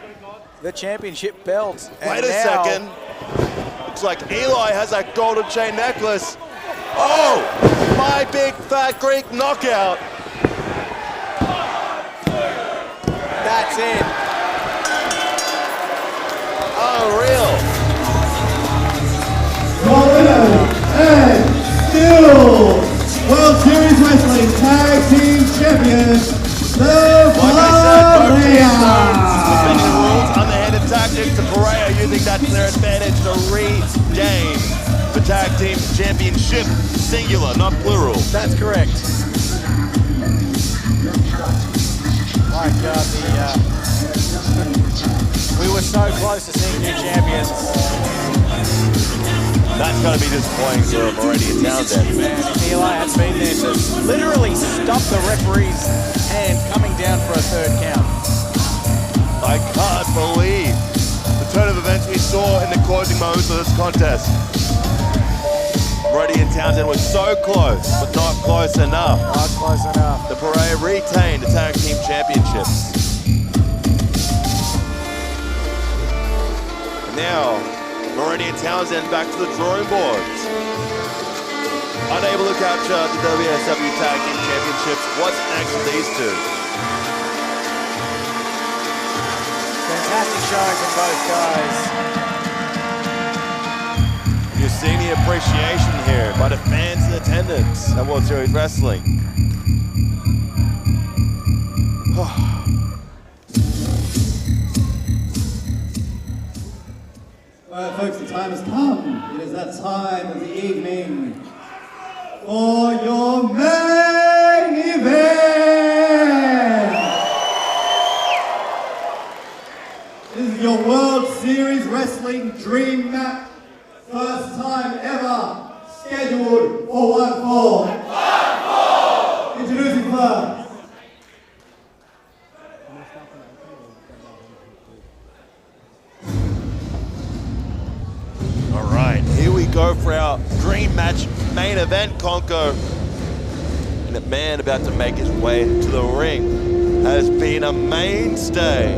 the championship belt. Wait a second. Looks like Eli has that golden chain necklace. Oh, my big fat Greek knockout. That's it. Unreal. And still World Series Wrestling Tag Team Champions, the Like I said, both teams are rules, underhanded tactics to Pereira using that to their advantage to regain the tag team championship, singular, not plural. That's correct. My God, we were so close to seeing new champions. That's got to be disappointing for Moretti and Townsend. Man, Eli has been there to literally stop the referee's hand coming down for a 3rd count. I can't believe the turn of events we saw in the closing moments of this contest. Moretti and Townsend were so close, but not close enough. Not close enough. The Pereira retained the tag team championships. And now, Moretti and Townsend back to the drawing boards. Unable to capture the WSW Tag Team Championships. What's next for these two? Fantastic showing from both guys. You're seeing the appreciation here by the fans in attendance at World Series Wrestling. Alright folks, the time has come. It is that time of the evening for your main event. This is your World Series Wrestling Dream Match. First time ever scheduled for 1-4. Introducing first. All right, here we go for our dream match main event, Conco. And a man about to make his way to the ring has been a mainstay.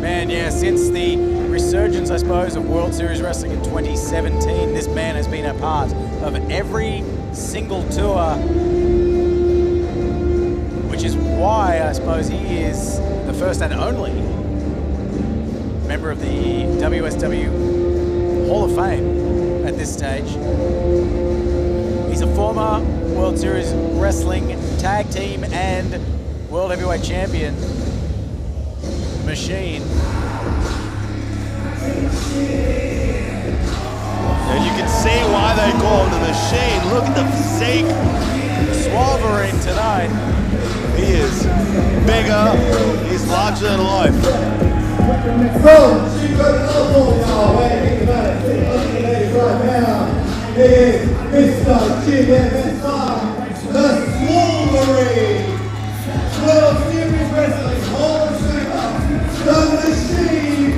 Man, yeah, since the resurgence, I suppose, of World Series Wrestling in 2017, this man has been a part of every single tour, which is why I suppose he is the first and only member of the WSW Hall of Fame at this stage. He's a former World Series Wrestling Tag Team and World Heavyweight Champion. Machine. And you can see why they call him the Machine. Look at the physique. Swolvering tonight. He is bigger, he's larger than life. So, she got another one, y'all. Wait, think about it. Looking at it right now. It is Mr. GMS5, the Swolvering World Series Wrestling Hall of Famer, the Machine,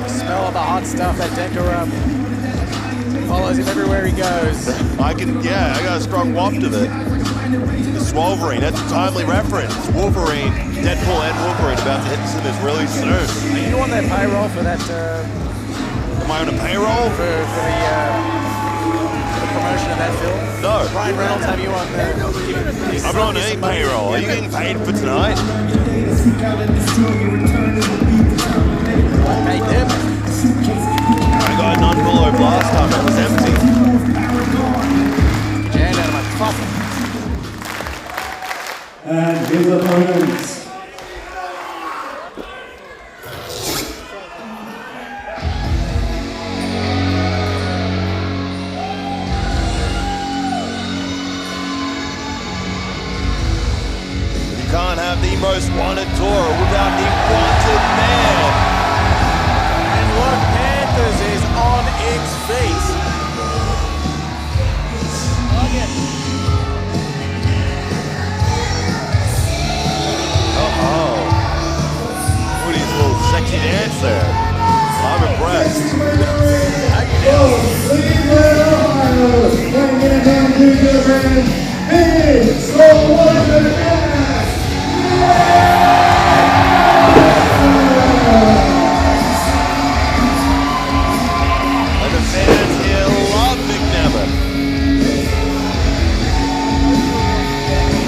Smell of the hot stuff at Denkarum. Follows him everywhere he goes. I got a strong waft of it. It's Wolverine, that's a timely reference. Wolverine, Deadpool and Wolverine about to hit the cinemas really soon. Are you on their payroll for that? Am I on a payroll? For the promotion of that film? No. Ryan Reynolds, have you on there? I'm not on any payroll. Are you getting paid for tonight? Paid them. I got an envelope last time, it was empty. Jammed out of my coffin. And his opponents. You can't have the most wanted tour without the wanted man. And look, Panthers is on its feet. Oh, look at his little sexy dance there. I'm impressed. And the fans here love Nick Nemeth.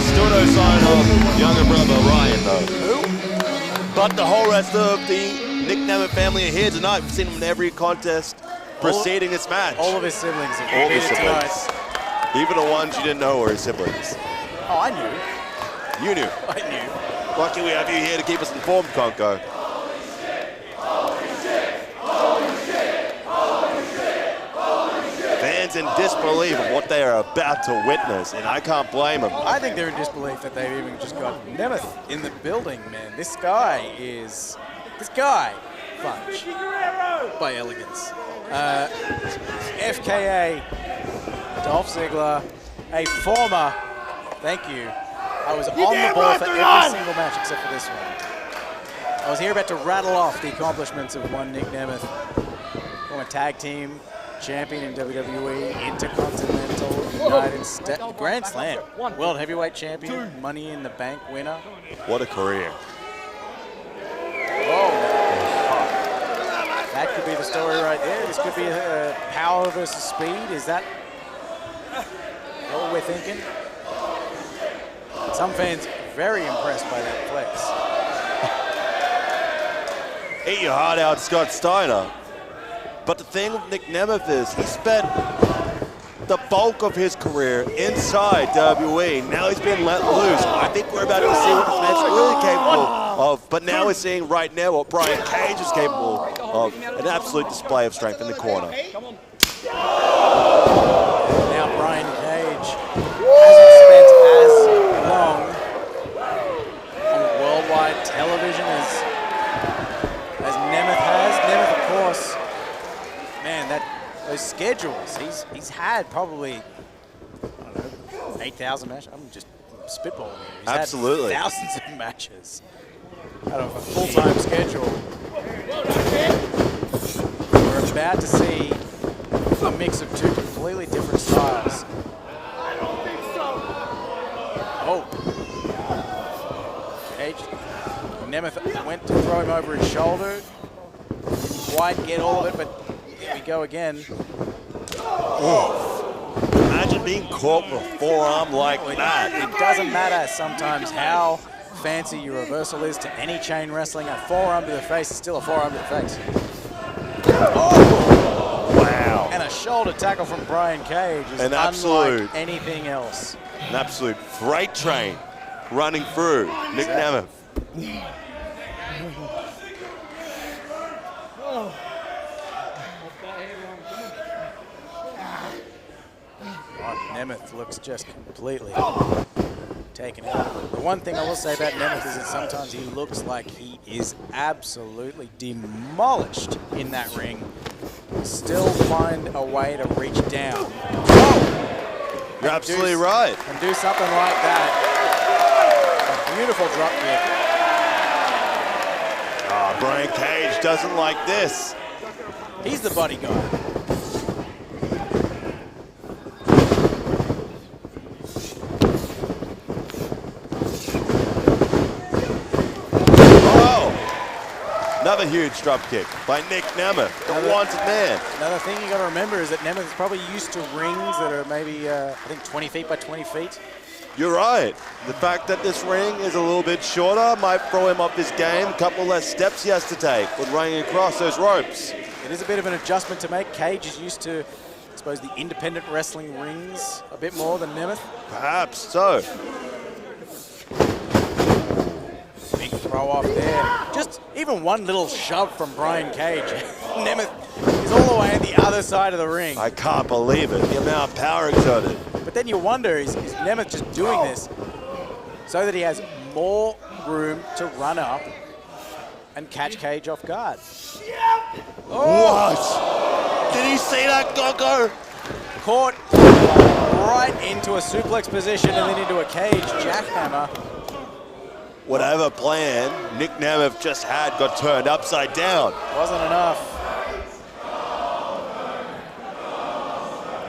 Still no sign of younger brother Ryan though. Who? But the whole rest of the Nick Nemeth family are here tonight. We've seen them in every contest preceding this match. All of his siblings have All his competed siblings. tonight. Even the ones you didn't know were his siblings. Oh, I knew. You knew. I knew. Lucky we have you here to keep us informed, Conco. Fans in disbelief of what they are about to witness, and I can't blame them. I think they're in disbelief that they've even just got Nemeth in the building, man. This guy, Fudge, by Elegance. FKA, Dolph Ziggler, a former, thank you. I was on the ball for every single match except for this one. I was here about to rattle off the accomplishments of one Nick Nemeth, former tag team champion in WWE, Intercontinental, United States, Grand Slam, World Heavyweight Champion, Money in the Bank winner. What a career. Whoa. That could be the story right there. This could be a power versus speed. Is that what we're thinking? Some fans very impressed by that flex. Eat your heart out, Scott Steiner. But the thing with Nick Nemeth is he spent the bulk of his career inside WWE. Now he's been let loose. I think we're about to see what this man's really capable of. But now we're seeing right now what Brian Cage is capable of. An absolute display of strength in the corner. Now Brian Cage hasn't spent as long on worldwide television as Nemeth has. Nemeth, of course, man, those schedules, he's had probably, I don't know, 8,000 matches. I'm just spitballing here. He's Absolutely. had thousands of matches out of a full-time schedule. We're about to see a mix of two completely different styles. Oh. Cage. Nemeth went to throw him over his shoulder. Didn't quite get all of it, but here we go again. Imagine being caught with a forearm like that. It doesn't matter sometimes how fancy your reversal is to any chain wrestling. A forearm to the face is still a forearm to the face. Oh! Wow. And a shoulder tackle from Brian Cage is unlike anything else. An absolute freight train running through Nick Nemeth. Nemeth looks just completely taken out. The one thing I will say about Nemeth is that sometimes he looks like he is absolutely demolished in that ring. Still find a way to reach down. Oh! You're absolutely right. And do something like that. A beautiful drop kick. Oh, Brian Cage doesn't like this. He's the buddy guy. Another huge drop kick by Nick Nemeth, the wanted man. Another thing you got to remember is that Nemeth is probably used to rings that are maybe, I think, 20 feet by 20 feet. You're right. The fact that this ring is a little bit shorter might throw him off his game. A couple less steps he has to take when running across those ropes. It is a bit of an adjustment to make. Cage is used to, I suppose, the independent wrestling rings a bit more than Nemeth. Perhaps so. Big throw off there. Just even one little shove from Brian Cage. Nemeth is all the way at the other side of the ring. I can't believe it, the amount of power exerted. But then you wonder, is Nemeth just doing this so that he has more room to run up and catch Cage off guard? What? Did he see that, Gogo? Caught right into a suplex position and then into a Cage jackhammer. Whatever plan Nick Nemeth just had got turned upside down. Wasn't enough.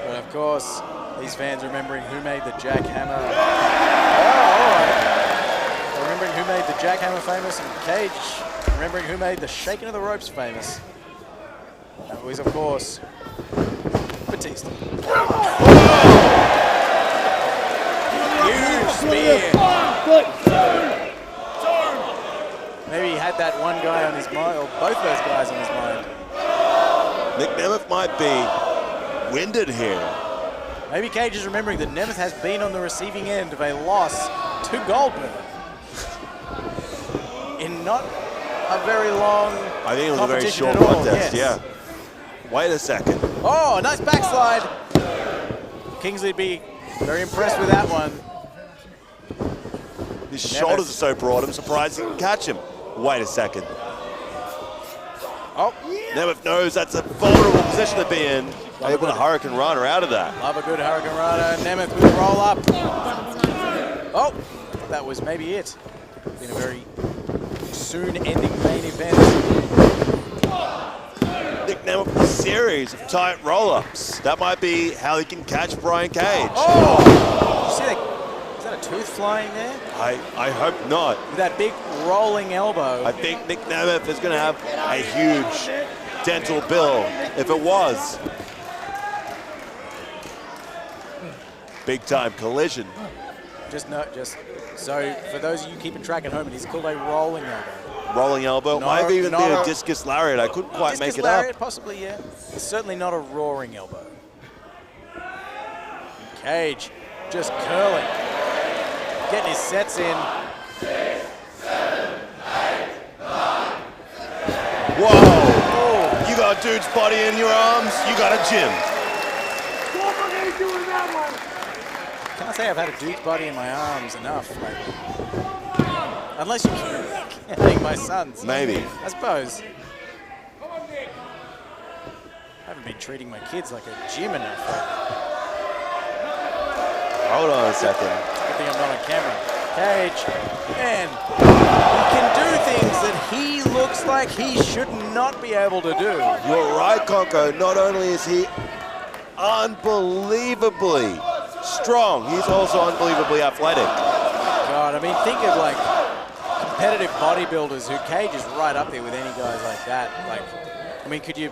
But of course, these fans remembering who made the jackhammer. Oh, all right. Remembering who made the jackhammer famous, and Cage remembering who made the shaking of the ropes famous. That was, of course, Batista. Huge spear. Maybe he had that one guy on his mind, or both those guys on his mind. Nick Nemeth might be winded here. Maybe Cage is remembering that Nemeth has been on the receiving end of a loss to Goldberg in not a very long I think it was a very competition short at all, contest, yes. yeah. Wait a second. Oh, nice backslide. Kingsley would be very impressed with that one. His shoulders are so broad, I'm surprised he can catch him. Wait a second. Oh, Nemeth knows that's a vulnerable position to be in. Able to Hurricane Runner out of that. love a good Hurricane Runner. Nemeth with a roll up. Oh, that was maybe it. Been a very soon ending main event. Nick Nemeth with a series of tight roll-ups. That might be how he can catch Brian Cage. Oh! Did you see that? Is that a tooth flying there? I hope not. With that big rolling elbow. I think Nick Nemeth is going to have a huge dental bill if it was. Big time collision. So for those of you keeping track at home, it is called a rolling elbow. Rolling elbow. Might have even been a discus lariat. I couldn't quite make it lariat, up. Possibly, yeah. It's certainly not a roaring elbow. Cage just curling. Getting his sets in. 6, 7, 8, 9. Whoa! Oh. You got a dude's body in your arms, you got a gym. Can't say I've had a dude's body in my arms enough, maybe. Unless you're counting my sons. Maybe. I suppose. I haven't been treating my kids like a gym enough. Hold on a second. Good thing I'm not on camera. Cage, man, he can do things that he looks like he should not be able to do. You're right, Conco. Not only is he unbelievably strong, he's also unbelievably athletic. God, I mean, think of like competitive bodybuilders who Cage is right up there with any guys like that. Like, I mean, would you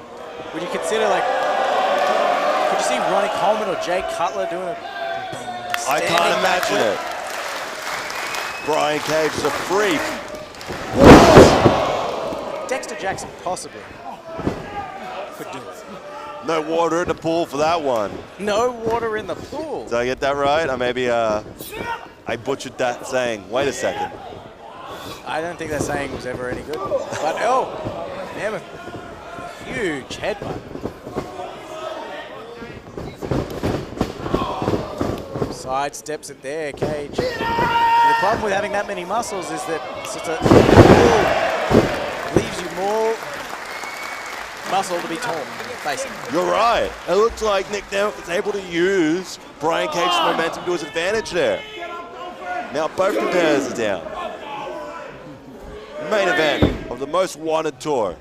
consider like, could you see Ronnie Coleman or Jay Cutler doing a I can't imagine it. Brian Cage is a freak. Dexter Jackson possibly could do it. No water in the pool for that one. No water in the pool. Did I get that right? Or maybe I butchered that saying. Wait a second. I don't think that saying was ever any good. But Nemeth, huge headbutt. Side steps it there, Cage. The problem with having that many muscles is that it leaves you more muscle to be torn, basically. You're right. It looks like Nick Nemeth was able to use Brian Cage's momentum to his advantage there. Now both competitors are down. Main event of the most wanted tour.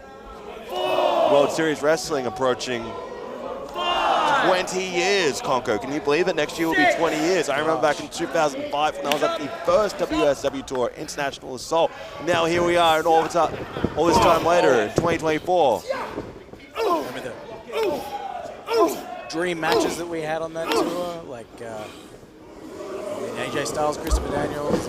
World Series Wrestling approaching 20 years, Conco. Can you believe it? Next year will be 20 years. I remember back in 2005 when I was at the first WSW Tour, International Assault. Now here we are, and all this time later, in 2024. Remember the dream matches that we had on that tour? Like, AJ Styles, Christopher Daniels.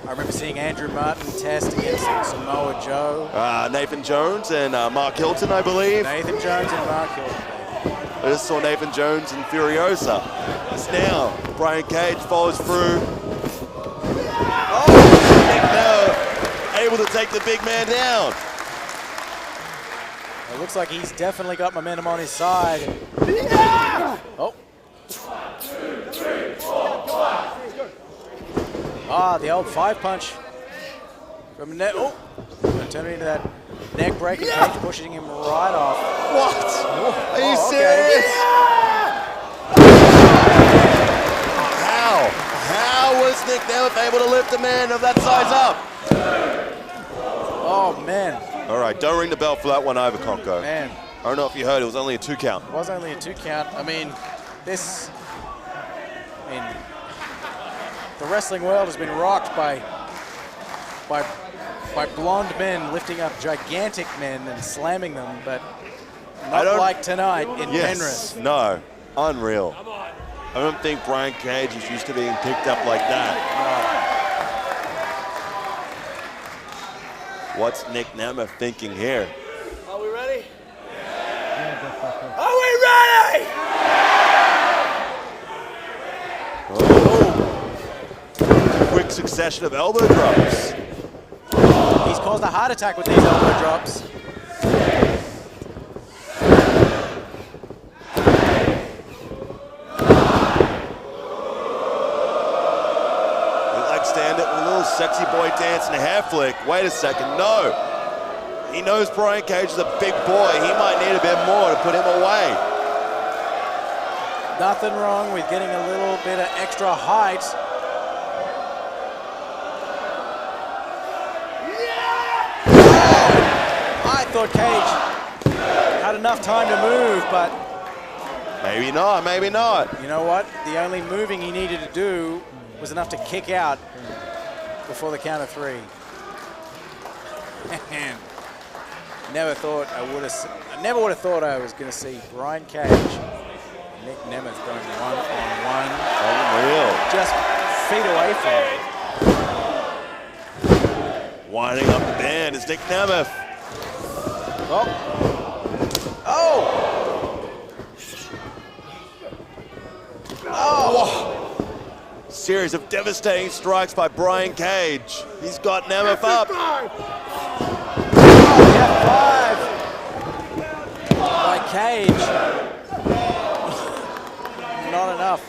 I remember seeing Andrew Martin test against Samoa Joe. Nathan Jones and Mark Hilton, I believe. Nathan Jones and Mark Hilton. I just saw Nathan Jones and Furiosa. It's now Brian Cage follows through. Oh, able to take the big man down. It looks like he's definitely got momentum on his side. Oh. The old 5-punch from Net. Oh, turn it into that neck break, and Cage pushing him right off. What? Are you serious? How was Nick Nemeth able to lift a man of that size up? Oh, man. All right, don't ring the bell for that one either, Conco. Man. I don't know if you heard, it was only a 2 count. It was only a 2 count. I mean, the wrestling world has been rocked by blonde men lifting up gigantic men and slamming them, but not like tonight in Penrith. No, unreal. I don't think Brian Cage is used to being picked up like that. No. What's Nick Nemeth thinking here? Are we ready? Are we ready? Quick succession of elbow drops. He's caused a heart attack with these elbow drops. Leg stand it with a little sexy boy dance and a hair flick. Wait a second, no. He knows Brian Cage is a big boy. He might need a bit more to put him away. Nothing wrong with getting a little bit of extra height. I thought Cage had enough time to move, but maybe not, maybe not. You know what? The only moving he needed to do was enough to kick out before the count of 3. Never would have thought I was going to see Brian Cage, Nick Nemeth going 1-on-1. Unreal. Just feet away from him. Winding up the band is Nick Nemeth. Oh! Series of devastating strikes by Brian Cage. He's got Nemeth up. F5 by Cage. Not enough.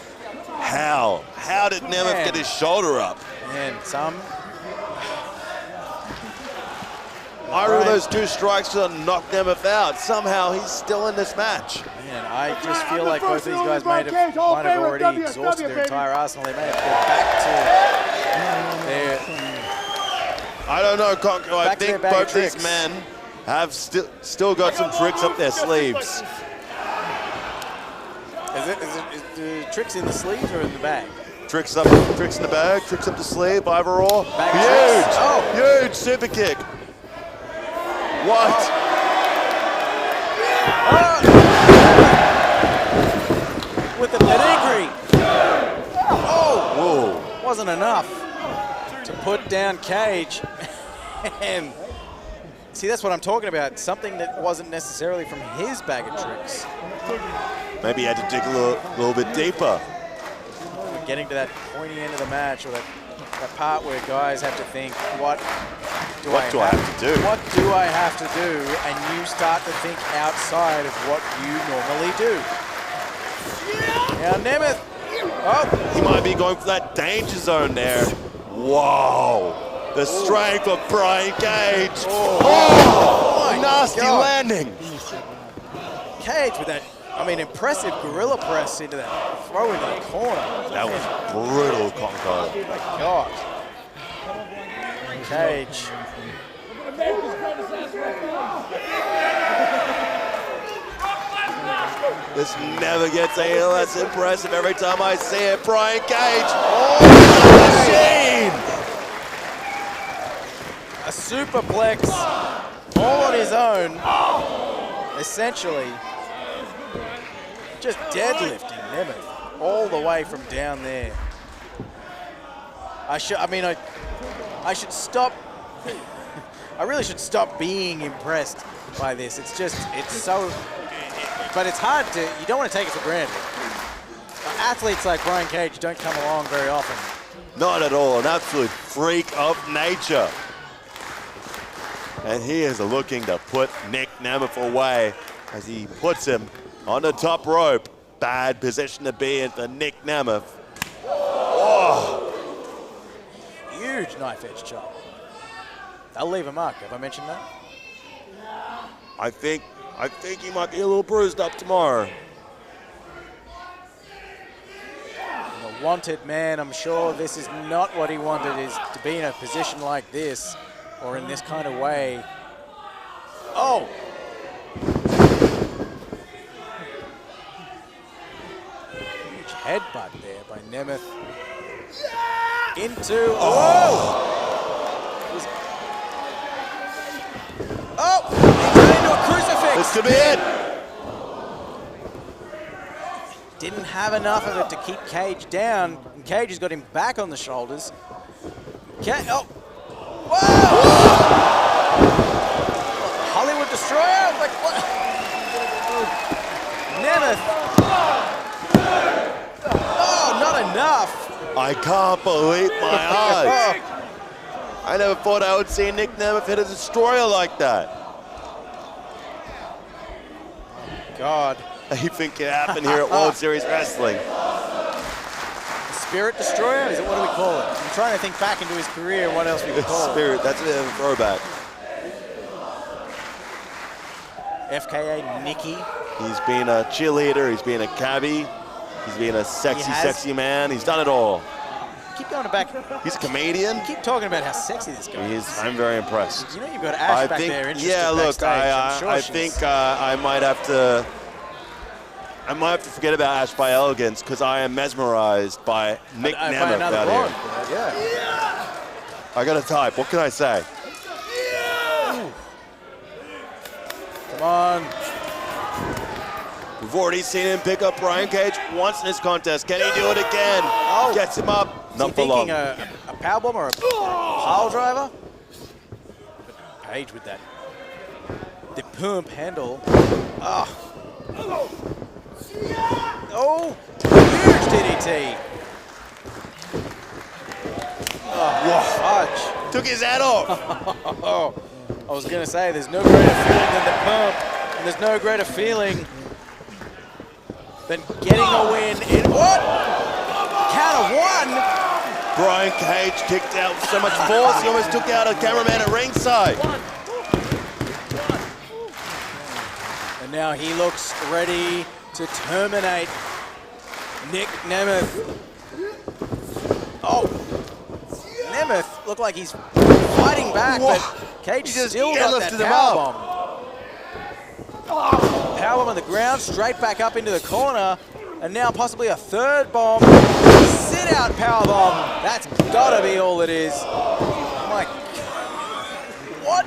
How? How did Nemeth get his shoulder up? And some. I rule those 2 strikes to knock Nemeth out. Somehow he's still in this match. Man, I just feel like both these guys might have already exhausted their entire arsenal. They may have to go back to their... I don't know, Conco. I think both these men have still got some tricks up their sleeves. Is the tricks in the sleeves or in the bag? Tricks in the bag, tricks up the sleeve, either or. Huge! Huge super kick. What? With the pedigree. Whoa. Wasn't enough to put down Cage. And see, that's what I'm talking about. Something that wasn't necessarily from his bag of tricks. Maybe he had to dig a little bit deeper. We're getting to that pointy end of the match, or that part where guys have to think, what do I have to do? What do I have to do? And you start to think outside of what you normally do. Now Nemeth. Oh, he might be going for that danger zone there. Whoa. The strength of Brian Cage. Oh, nasty landing. Cage with that, impressive gorilla press into that throw into the corner. That was brutal, Conco. Oh my God. Cage. This never gets any less impressive every time I see it. Brian Cage. Oh, machine! A superplex all on his own, essentially. Just deadlifting Nemeth all the way from down there. I should stop. I really should stop being impressed by this. It's so, but it's hard to, you don't want to take it for granted. Athletes like Brian Cage don't come along very often. Not at all, an absolute freak of nature. And he is looking to put Nick Nemeth away as he puts him on the top rope. Bad position to be in for Nick Nemeth. Oh. Huge knife edge chop. They'll leave a mark. Have I mentioned that? I think he might be a little bruised up tomorrow. And the wanted man, I'm sure this is not what he wanted, is to be in a position like this or in this kind of way. Oh! Huge headbutt there by Nemeth. Into, oh! Oh! He turned into a crucifix! This could be it! Didn't have enough of it to keep Cage down, and Cage has got him back on the shoulders. Oh! Whoa! Hollywood Destroyer? Like what? Nemeth! Oh, not enough! I can't believe my eyes. I never thought I would see Nick Nemeth hit a destroyer like that. God. Anything can happen here at World Series Wrestling. Spirit Destroyer? Is it, what do we call it? I'm trying to think back into his career, what else we could call it. Spirit, that's a bit of a throwback. FKA Nikki. He's been a cheerleader, he's been a cabbie, he's been a sexy man, he's done it all. Keep going back. He's a comedian. You keep talking about how sexy this guy is. I'm very impressed. You know you've got Ash back there interested yeah, look, backstage. I think I might have to forget about Ash by Elegance because I am mesmerized by Nick Nemeth out here. Yeah. I got to type. What can I say? Come on. We've already seen him pick up Brian Cage once in this contest. Can he do it again? Oh. Gets him up. Not for long. A powerbomb or a pile driver? Cage with that. The pump handle. Oh. Oh, huge DDT. Oh, fudge. Took his hat off. Oh, I was going to say, there's no greater feeling than the pump, and there's no greater feeling than getting a win in what? Count of one. Brian Cage kicked out with so much force, he almost took out a cameraman at ringside. And now he looks ready to terminate Nick Nemeth. Oh, Nemeth looked like he's fighting back, but Cage still got that powerbomb. Powerbomb on the ground, straight back up into the corner, and now possibly a third bomb. Sit out powerbomb. That's gotta be all it is. My God. What?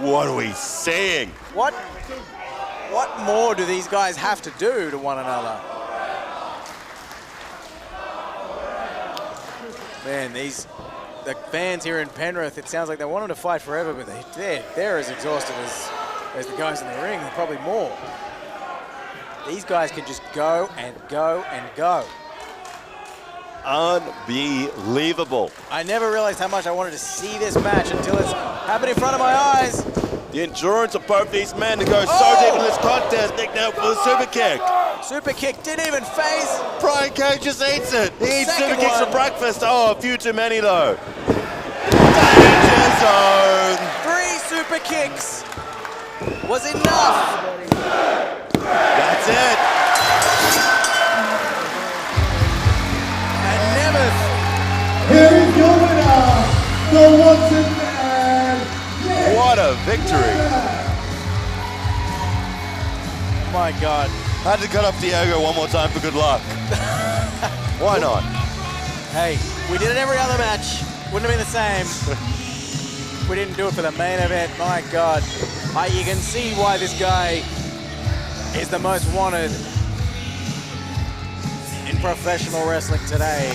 What are we seeing? What more do these guys have to do to one another? Man, the fans here in Penrith, it sounds like they want them to fight forever, but they're as exhausted as the guys in the ring, and probably more. These guys can just go and go and go. Unbelievable. I never realized how much I wanted to see this match until it's happened in front of my eyes. The endurance of both these men to go so deep in this contest. Nick Nemeth for the super kick. Super kick didn't even phase. Brian Cage just eats it. He eats super kicks for breakfast. Oh, a few too many though. Danger zone. 3 super kicks was enough. That's it. And Nemeth. Here is your winner, the wanted man. What a victory. My God. Had to cut up Diego one more time for good luck. Why not? Hey, we did it every other match. Wouldn't have been the same. We didn't do it for the main event. My God. You can see why this guy is the most wanted in professional wrestling today.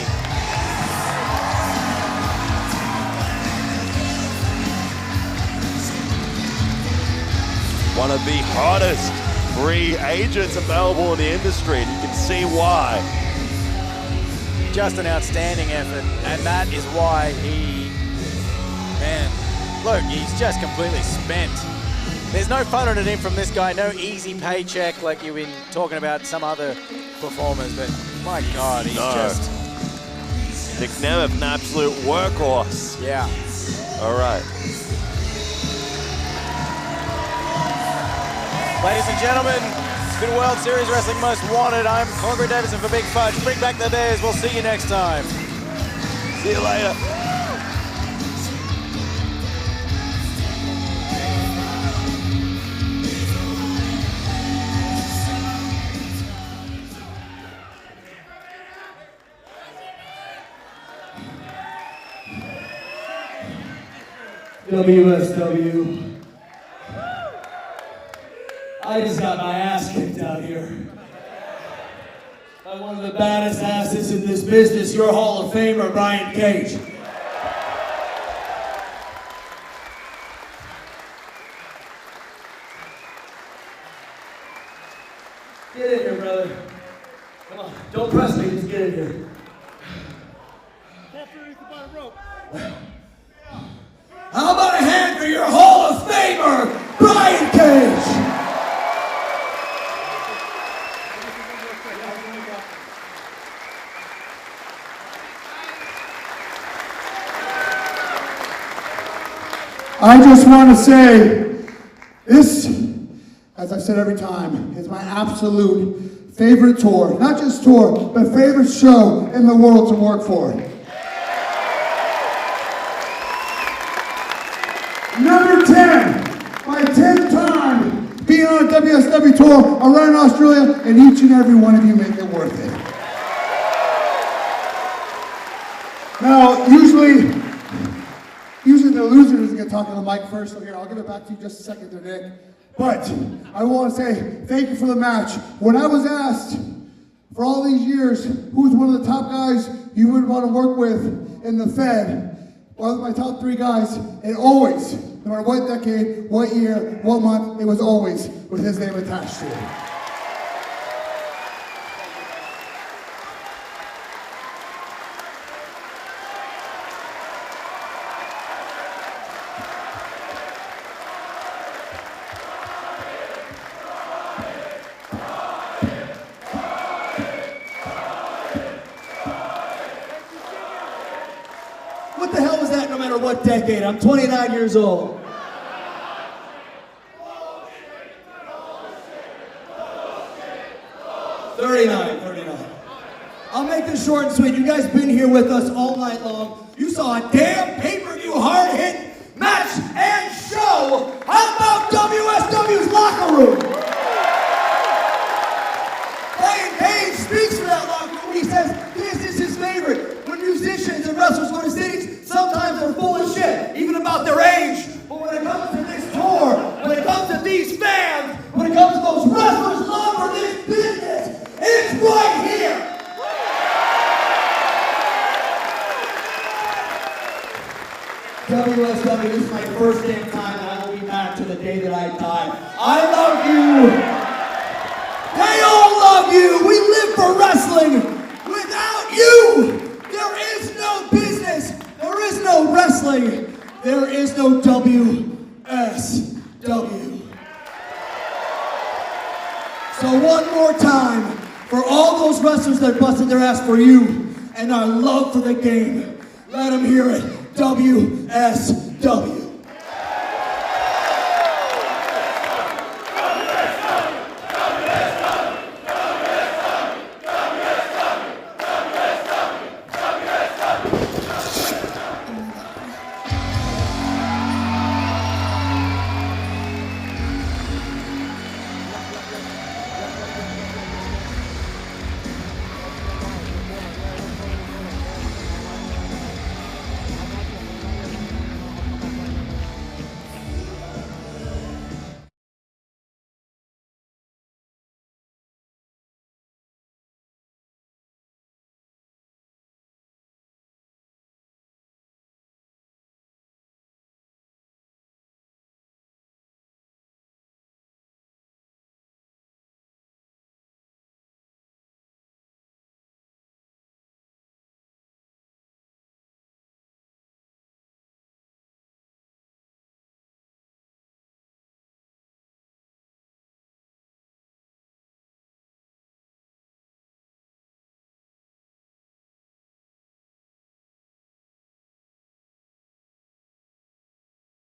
One of the hottest free agents available in the industry, and you can see why. Just an outstanding effort, and that is why look, he's just completely spent. There's no fun in it from this guy, no easy paycheck like you've been talking about some other performers, but my God, he's just... Nick Nemeth, an absolute workhorse. Yeah. All right. Ladies and gentlemen, it's been World Series Wrestling Most Wanted. I'm Congress Davison for Big Fudge. Bring back the Bears. We'll see you next time. See you later. WSW. I just got my ass kicked out here. By one of the baddest asses in this business, your Hall of Famer, Brian Cage. Get in here, brother. Come on, don't press me, just get in here. How about a hand for your Hall of Famer, Brian Cage? I just want to say, this, as I've said every time, is my absolute favorite tour. Not just tour, but favorite show in the world to work for. Number 10, my 10th time being on a WSW tour around Australia, and each and every one of you make it worth it. Now, usually the loser doesn't get talking on the mic first, so here, I'll give it back to you just a second there, Nick. But I want to say thank you for the match. When I was asked for all these years who's one of the top guys you would want to work with in the Fed, one of my top 3 guys, and always, no matter what decade, what year, what month, it was always with his name attached to it. What the hell was that no matter what decade? I'm 29 years old. I'll make this short and sweet. You guys been here with us all night long. You saw a damn pay-per-view hard-hit match and show. How about WSW's locker room? Brian Cage speaks for that locker room. He says this is his favorite. When musicians and wrestlers go to cities, sometimes they're full of shit, even about their age. But when it comes to this tour, when it comes to these fans, when it comes to those wrestlers' love for this business, it's right here. WSW, this is my first damn time, and I will be back to the day that I die. I love you. They all love you. We live for wrestling. Without you, there is no business. There is no wrestling. There is no WSW. So one more time, for all those wrestlers that busted their ass for you and our love for the game, let them hear it. WSW.